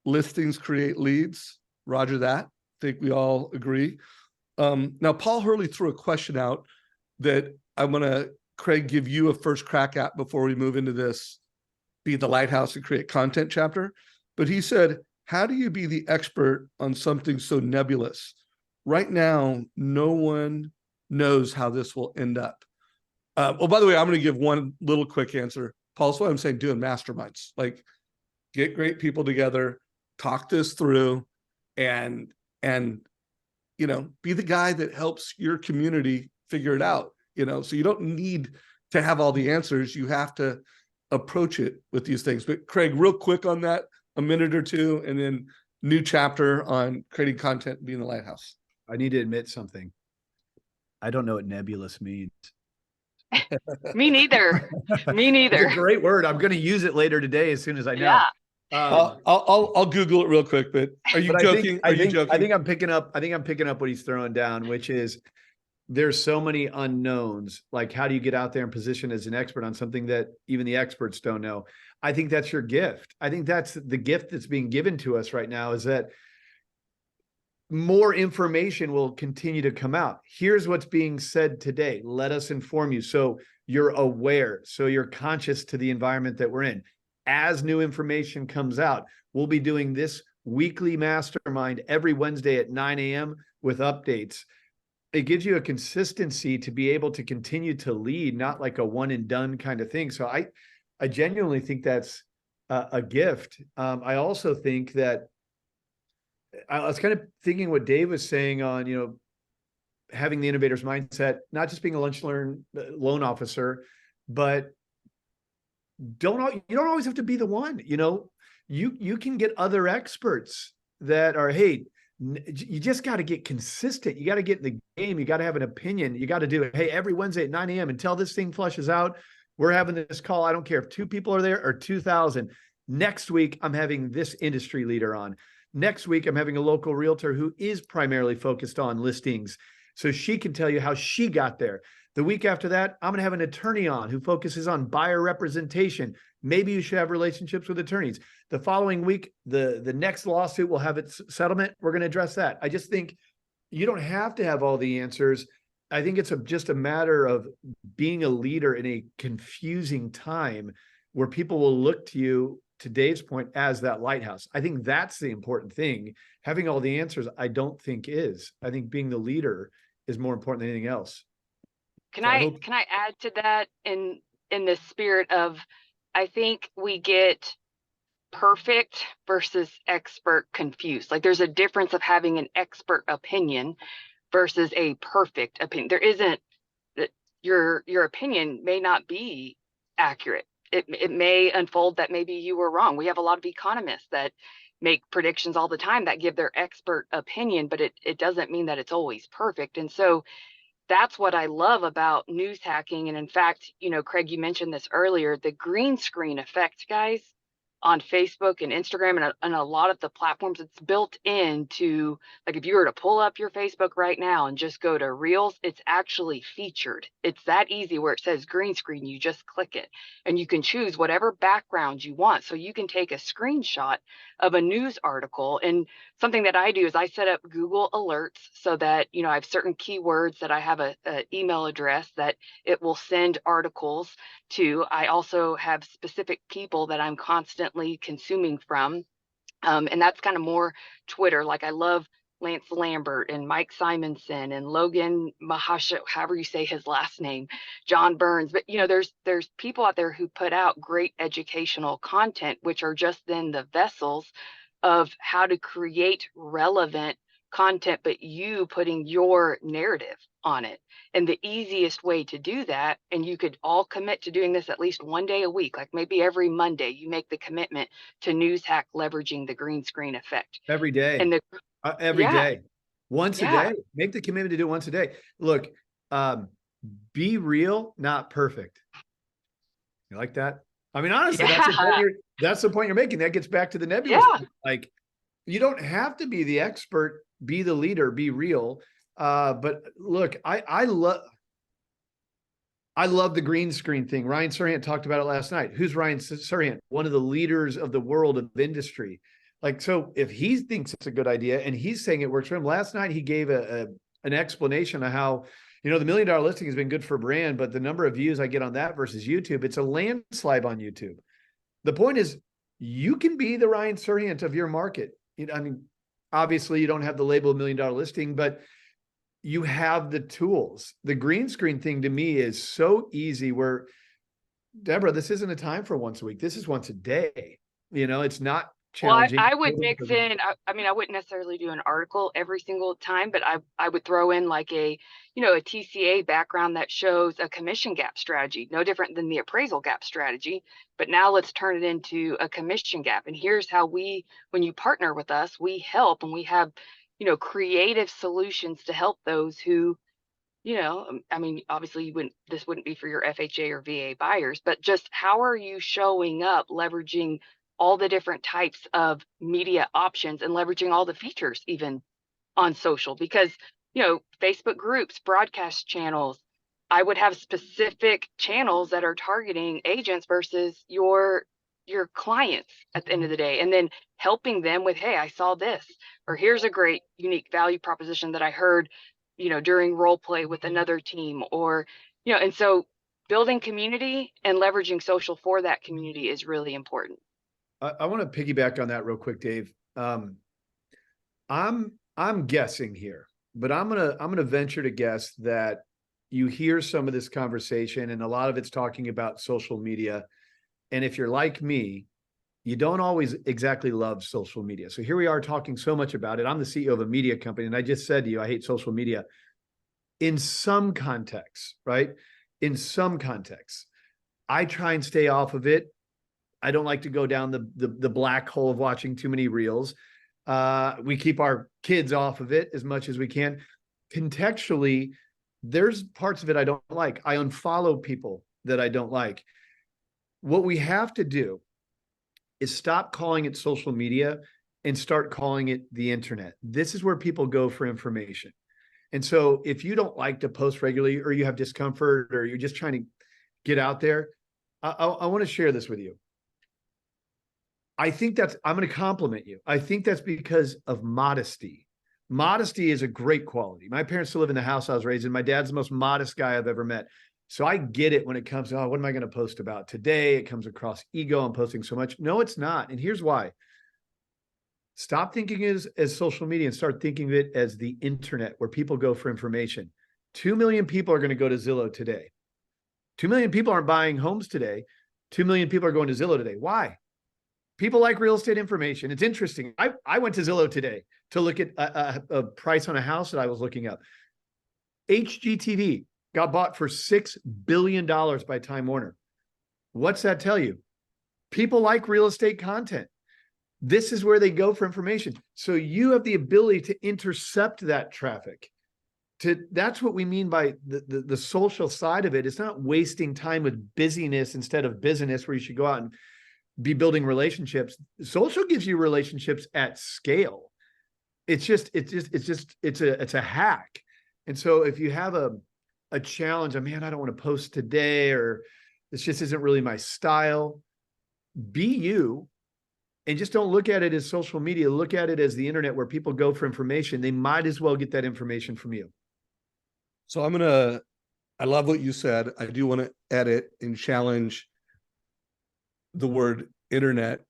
Listings create leads. Roger that. I think we all agree. Now, Paul Hurley threw a question out that I'm going to, Craig, give you a first crack at before we move into this be the lighthouse and create content chapter. But he said, how do you be the expert on something so nebulous? Right now, no one knows how this will end up. Well, by the way, I'm going to give one little quick answer. Paul, that's why I'm saying doing masterminds. Like, get great people together, talk this through, and you know, be the guy that helps your community figure it out. You know, so you don't need to have all the answers. You have to approach it with these things. But Craig, real quick on that, a minute or two, and then new chapter on creating content and being the lighthouse. I need to admit something. I don't know what nebulous means. Me neither. Me neither. It's a great word. I'm going to use it later today as soon as I know. Yeah. I'll Google it real quick. But are you joking? I think I'm picking up what he's throwing down, which is there's so many unknowns. Like, how do you get out there and position as an expert on something that even the experts don't know? I think that's your gift. I think that's the gift that's being given to us right now, is that more information will continue to come out. Here's what's being said today. Let us inform you. So you're aware. So you're conscious to the environment that we're in. As new information comes out, we'll be doing this weekly mastermind every Wednesday at 9 a.m. with updates. It gives you a consistency to be able to continue to lead, not like a one and done kind of thing. So I genuinely think that's a gift. I also think that I was kind of thinking what Dave was saying on, you know, having the innovator's mindset, not just being a loan officer, but you don't always have to be the one. You know, you can get other experts that are, hey, you just got to get consistent. You got to get in the game. You got to have an opinion. You got to do it. Hey, every Wednesday at 9 a.m. until this thing flushes out, we're having this call. I don't care if 2 people are there or 2,000. Next week, I'm having this industry leader on. Next week, I'm having a local realtor who is primarily focused on listings, so she can tell you how she got there. The week after that, I'm going to have an attorney on who focuses on buyer representation. Maybe you should have relationships with attorneys. The following week, the next lawsuit will have its settlement. We're going to address that. I just think you don't have to have all the answers. I think it's just a matter of being a leader in a confusing time where people will look to you to Dave's point, as that lighthouse. I think that's the important thing. Having all the answers, I don't think is. I think being the leader is more important than anything else. Can So I add to that in the spirit of, I think we get perfect versus expert confused. Like there's a difference of having an expert opinion versus a perfect opinion. There isn't, your opinion may not be accurate. It may unfold that maybe you were wrong. We have a lot of economists that make predictions all the time that give their expert opinion, but it doesn't mean that it's always perfect. And so that's what I love about news hacking. And in fact, Craig, you mentioned this earlier, the green screen effect, guys, on Facebook and Instagram and a lot of the platforms, it's built into, like if you were to pull up your Facebook right now and just go to Reels, it's actually featured. It's that easy where it says green screen, you just click it and you can choose whatever background you want. So you can take a screenshot of a news article. And something that I do is I set up Google alerts so that, I have certain keywords that I have a email address that it will send articles to. I also have specific people that I'm constantly consuming from. And that's kind of more Twitter. Like I love Lance Lambert and Mike Simonson and Logan Mahasha, however you say his last name, John Burns. But there's people out there who put out great educational content, which are just then the vessels of how to create relevant content, but you putting your narrative on it. And the easiest way to do that, and you could all commit to doing this at least one day a week, like maybe every Monday, you make the commitment to news hack leveraging the green screen effect. every day. And Every day. Once a Yeah. day. Make the commitment to do it once a day. Look, be real, not perfect. You like that? I mean, honestly, that's the point you're making. That gets back to the nebulous. Yeah. Like, you don't have to be the expert, be the leader, be real. But look, I love the green screen thing. Ryan Serhant talked about it last night. Who's Ryan Serhant? One of the leaders of the world of industry. Like, so if he thinks it's a good idea and he's saying it works for him, last night he gave an explanation of how, the $1 million listing has been good for brand, but the number of views I get on that versus YouTube, it's a landslide on YouTube. The point is, you can be the Ryan Serhant of your market. I mean, obviously you don't have the label $1 million listing, but you have the tools. The green screen thing to me is so easy where, Deborah, this isn't a time for once a week. This is once a day. It's not challenging. Well, I would mix in, I mean, I wouldn't necessarily do an article every single time, but I would throw in like a TCA background that shows a commission gap strategy, no different than the appraisal gap strategy. But now let's turn it into a commission gap. And here's how when you partner with us, we help and we have, creative solutions to help those who, I mean, obviously this wouldn't be for your FHA or VA buyers, but just how are you showing up, leveraging all the different types of media options and leveraging all the features even on social, because, Facebook groups, broadcast channels, I would have specific channels that are targeting agents versus your clients at the end of the day. And then helping them with, hey, I saw this, or here's a great unique value proposition that I heard, during role play with another team, or, and so building community and leveraging social for that community is really important. I want to piggyback on that real quick, Dave. I'm guessing here, but I'm gonna venture to guess that you hear some of this conversation and a lot of it's talking about social media. And if you're like me, you don't always exactly love social media. So here we are talking so much about it. I'm the CEO of a media company, and I just said to you, I hate social media. In some contexts, right? In some contexts, I try and stay off of it. I don't like to go down the black hole of watching too many reels. We keep our kids off of it as much as we can. Contextually, there's parts of it I don't like. I unfollow people that I don't like. What we have to do is stop calling it social media and start calling it the internet. This is where people go for information. And so if you don't like to post regularly, or you have discomfort, or you're just trying to get out there, I want to share this with you. I'm going to compliment you. I think that's because of modesty. Modesty is a great quality. My parents still live in the house I was raised in. My dad's the most modest guy I've ever met. So I get it when it comes to, oh, what am I going to post about today? It comes across ego. I'm posting so much. No, it's not. And here's why. Stop thinking as social media and start thinking of it as the internet where people go for information. 2 million people are going to go to Zillow today. 2 million people aren't buying homes today. 2 million people are going to Zillow today. Why? People like real estate information. It's interesting. I went to Zillow today to look at a price on a house that I was looking up. HGTV got bought for $6 billion by Time Warner. What's that tell you? People like real estate content. This is where they go for information. So you have the ability to intercept that traffic. That's what we mean by the social side of it. It's not wasting time with busyness instead of business, where you should go out and be building relationships. Social gives you relationships at scale. It's a hack. And so if you have a challenge, man, I don't want to post today, or this just isn't really my style, be you. And just don't look at it as social media. Look at it as the internet where people go for information. They might as well get that information from you. So I love what you said. I do want to edit and challenge the word internet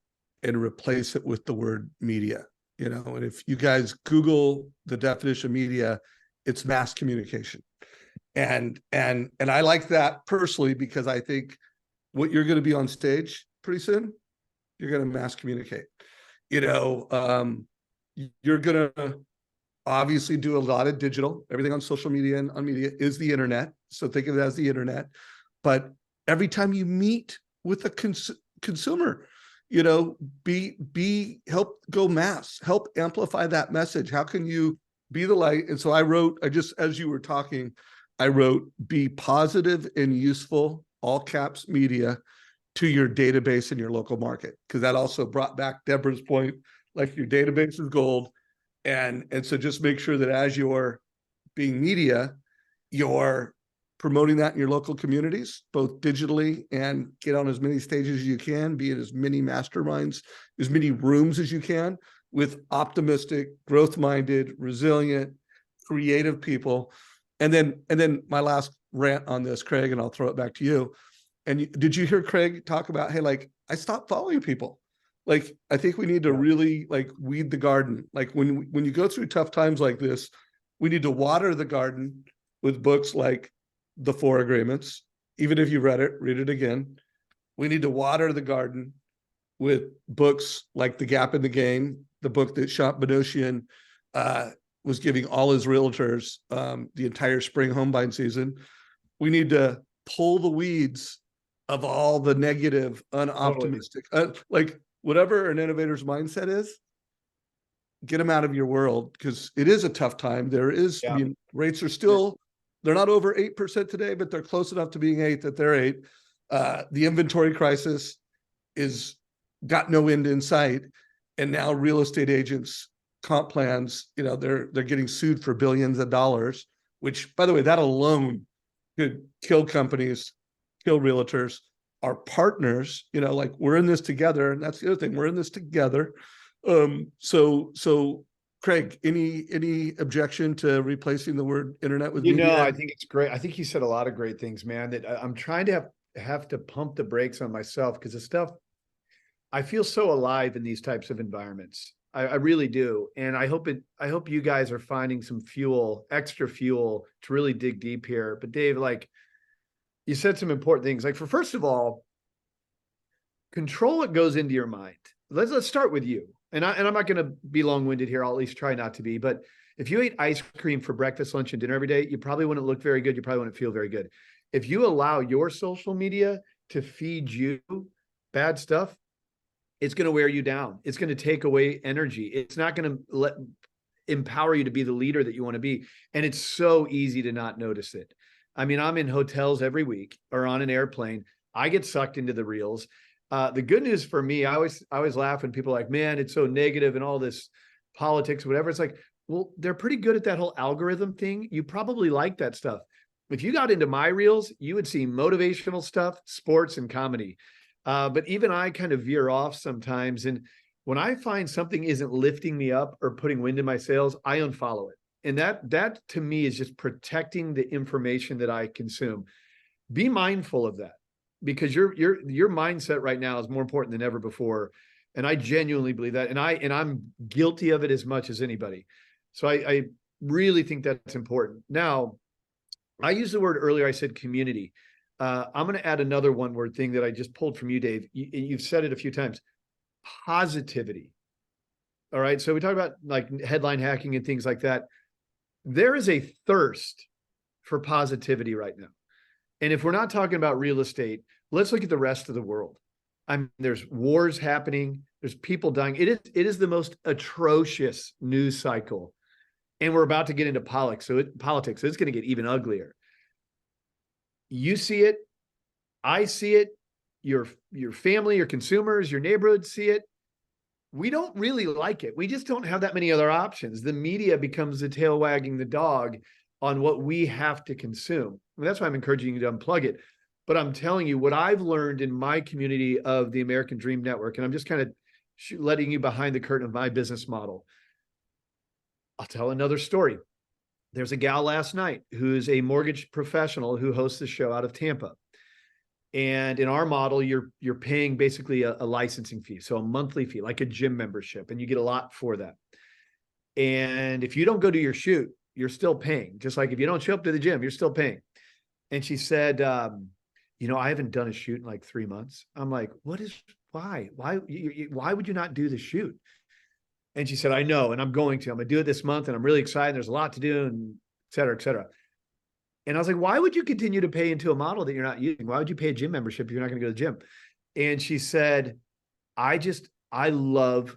and replace it with the word media. And if you guys Google the definition of media, it's mass communication. And I like that personally, because I think what you're going to be on stage pretty soon, you're going to mass communicate. You're going to obviously do a lot of digital. Everything on social media and on media is the internet. So think of it as the internet. But every time you meet with a consumer, help go mass, help amplify that message. How can you be the light? And so as you were talking, I wrote, be positive and useful, all caps media, to your database in your local market. Because that also brought back Deborah's point, like your database is gold. And so just make sure that as you're being media, you're promoting that in your local communities, both digitally, and get on as many stages as you can, be in as many masterminds, as many rooms as you can, with optimistic, growth-minded, resilient, creative people. And then my last rant on this, Craig, and I'll throw it back to you. And did you hear Craig talk about, hey, like, I stopped following people. Like, I think we need to really weed the garden. Like when you go through tough times like this, we need to water the garden with books like The 4 Agreements. Even if you read it again. We need to water the garden with books like The Gap in the Game, the book that Shant Benosian was giving all his realtors the entire spring home buying season. We need to pull the weeds of all the negative, unoptimistic, like whatever an innovator's mindset is, get them out of your world, because it is a tough time. There is, I mean, rates are still, they're not over 8% today, but they're close enough to being 8 that they're 8. The inventory crisis is got no end in sight. And now real estate agents, comp plans, they're getting sued for billions of dollars, which, by the way, that alone could kill companies, kill realtors. Our partners, like, we're in this together. And that's the other thing, we're in this together. So Craig, any objection to replacing the word internet with media? I think it's great. I think you said a lot of great things, man, that I'm trying to have to pump the brakes on myself, because the stuff, I feel so alive in these types of environments. I really do. And I hope you guys are finding some extra fuel to really dig deep here. But Dave, like, you said some important things. Like, first of all, control what goes into your mind. Let's start with you. And I'm not going to be long-winded here. I'll at least try not to be. But if you ate ice cream for breakfast, lunch, and dinner every day, you probably wouldn't look very good. You probably wouldn't feel very good. If you allow your social media to feed you bad stuff, it's going to wear you down. It's going to take away energy. It's not going to empower you to be the leader that you want to be. And it's so easy to not notice it. I mean, I'm in hotels every week or on an airplane. I get sucked into the reels. The good news for me, I always laugh when people are like, man, it's so negative and all this politics, whatever. It's like, well, they're pretty good at that whole algorithm thing. You probably like that stuff. If you got into my reels, you would see motivational stuff, sports, and comedy. But even I kind of veer off sometimes. And when I find something isn't lifting me up or putting wind in my sails, I unfollow it. And that to me is just protecting the information that I consume. be mindful of that, because your mindset right now is more important than ever before. And I genuinely believe that. And I'm guilty of it as much as anybody. So I really think that's important. Now, I used the word earlier, I said community. I'm going to add another one word thing that I just pulled from you, Dave. You've said it a few times. Positivity. All right. So we talk about like headline hacking and things like that. There is a thirst for positivity right now. And if we're not talking about real estate, let's look at the rest of the world. I mean, there's wars happening. There's people dying. It is the most atrocious news cycle. And we're about to get into politics. So it's going to get even uglier. You see it. I see it. Your family, your consumers, your neighborhood see it. We don't really like it. We just don't have that many other options. The media becomes the tail wagging the dog on what we have to consume. And that's why I'm encouraging you to unplug it. But I'm telling you what I've learned in my community of the American Dream Network, and I'm just kind of letting you behind the curtain of my business model. I'll tell another story. There's a gal last night who's a mortgage professional who hosts the show out of Tampa. And in our model, you're paying basically a licensing fee, so a monthly fee, like a gym membership, and you get a lot for that. And if you don't go to your shoot, you're still paying. Just like if you don't show up to the gym, you're still paying. And she said, you know, I haven't done a shoot in like 3 months. I'm like, why would you not do the shoot? And she said, I know, and I'm going to do it this month, and I'm really excited. There's a lot to do, and et cetera, et cetera. And I was like, why would you continue to pay into a model that you're not using? Why would you pay a gym membership if you're not going to go to the gym? And she said, I love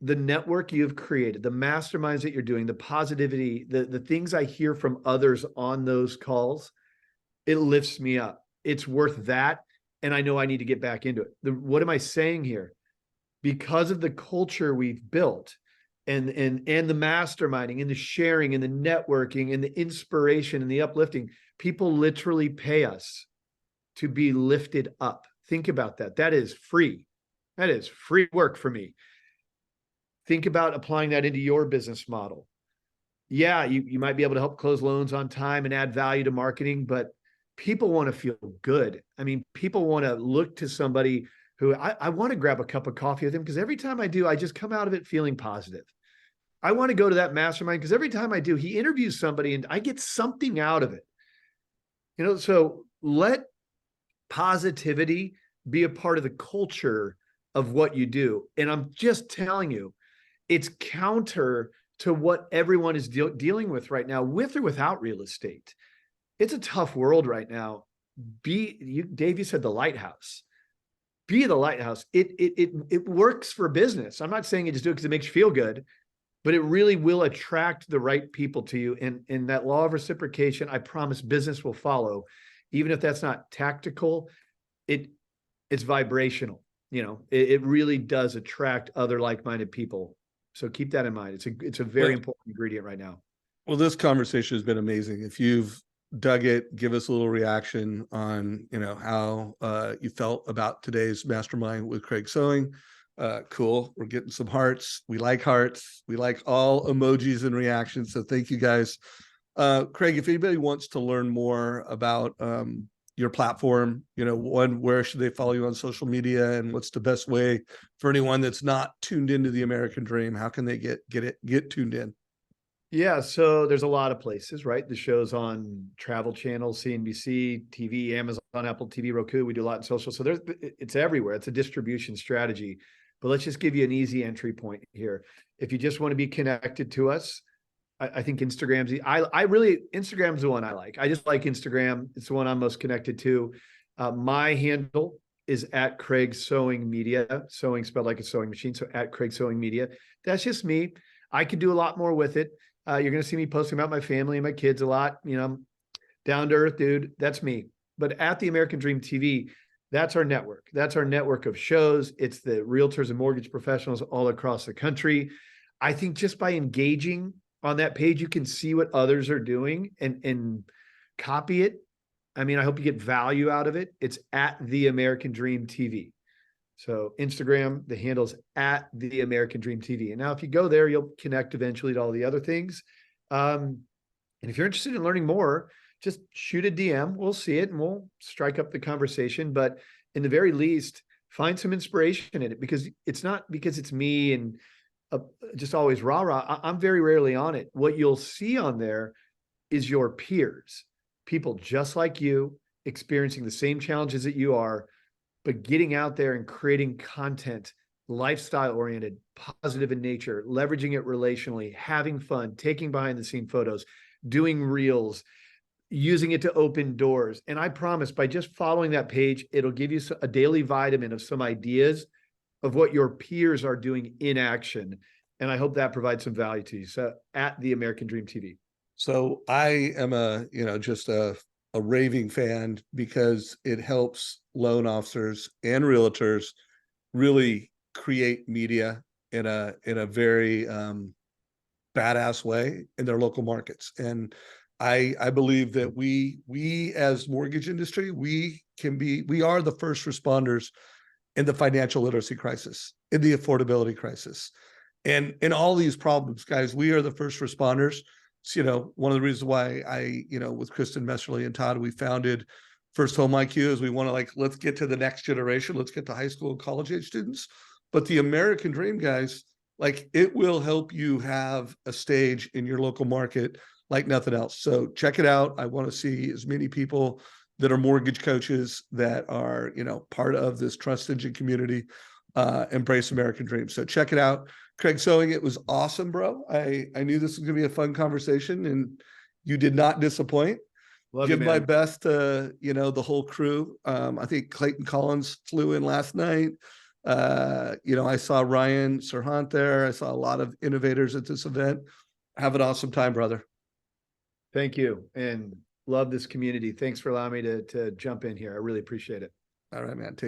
the network you've created, the masterminds that you're doing, the positivity, the things I hear from others on those calls. It lifts me up. It's worth that. And I know I need to get back into it. What am I saying here? Because of the culture we've built, and the masterminding and the sharing and the networking and the inspiration and the uplifting, people literally pay us to be lifted up. Think about that. That is free. That is free work for me. Think about applying that into your business model. Yeah, you might be able to help close loans on time and add value to marketing, but people want to feel good. I mean, people want to look to somebody who I want to grab a cup of coffee with him, because every time I do, I just come out of it feeling positive. I want to go to that mastermind because every time I do, he interviews somebody and I get something out of it. You know, so let positivity be a part of the culture of what you do. And I'm just telling you, it's counter to what everyone is dealing with right now, with or without real estate. It's a tough world right now. Dave, you said the lighthouse. Be the lighthouse. It works for business. I'm not saying you just do it because it makes you feel good, but it really will attract the right people to you. And that law of reciprocation, I promise business will follow. Even if that's not tactical, it's vibrational. You know, it really does attract other like-minded people. So keep that in mind. It's a very important ingredient right now. Well, this conversation has been amazing. If you've dug it, give us a little reaction on, you know, how you felt about today's mastermind with Craig Sewing. Cool. We're getting some hearts. We like hearts. We like all emojis and reactions. So thank you guys. Craig, if anybody wants to learn more about your platform, you know, where should they follow you on social media, and what's the best way for anyone that's not tuned into the American Dream? How can they get tuned in? Yeah, so there's a lot of places, right? The show's on Travel Channel, CNBC, TV, Amazon, Apple TV, Roku. We do a lot in social. So it's everywhere. It's a distribution strategy. But let's just give you an easy entry point here. If you just want to be connected to us, I think Instagram's Instagram's the one I like. I just like Instagram. It's the one I'm most connected to. My handle is at Craig Sewing Media. Sewing spelled like a sewing machine. So at Craig Sewing Media. That's just me. I could do a lot more with it. You're going to see me posting about my family and my kids a lot. You know, down to earth, dude. That's me. But at the American Dream TV, that's our network. That's our network of shows. It's the realtors and mortgage professionals all across the country. I think just by engaging on that page, you can see what others are doing and copy it. I mean, I hope you get value out of it. It's at the American Dream TV. So Instagram, the handle's at the American Dream TV. And now if you go there, you'll connect eventually to all the other things. And if you're interested in learning more, just shoot a DM. We'll see it and we'll strike up the conversation. But in the very least, find some inspiration in it, because it's not because it's me and just always rah-rah. I'm very rarely on it. What you'll see on there is your peers, people just like you, experiencing the same challenges that you are, but getting out there and creating content, lifestyle oriented, positive in nature, leveraging it relationally, having fun, taking behind the scene photos, doing reels, using it to open doors. And I promise, by just following that page, it'll give you a daily vitamin of some ideas of what your peers are doing in action. And I hope that provides some value to you. So at the American Dream TV. So I am just a raving fan, because it helps loan officers and realtors really create media in a very badass way in their local markets. And I believe that we as mortgage industry, we are the first responders in the financial literacy crisis, in the affordability crisis, and in all these problems, guys. We are the first responders. So, one of the reasons why I, with Kristen Messerly and Todd, we founded First Home IQ, is we want to let's get to the next generation. Let's get to high school and college age students. But the American Dream, guys, it will help you have a stage in your local market like nothing else. So check it out. I want to see as many people that are mortgage coaches that are, part of this trust engine community, embrace American Dream. So check it out. Craig Sewing, it was awesome, bro. I knew this was going to be a fun conversation, and you did not disappoint. Love Give you, my man. best to, the whole crew. I think Clayton Collins flew in last night. I saw Ryan Serhant there. I saw a lot of innovators at this event. Have an awesome time, brother. Thank you. And love this community. Thanks for allowing me to jump in here. I really appreciate it. All right, man. Take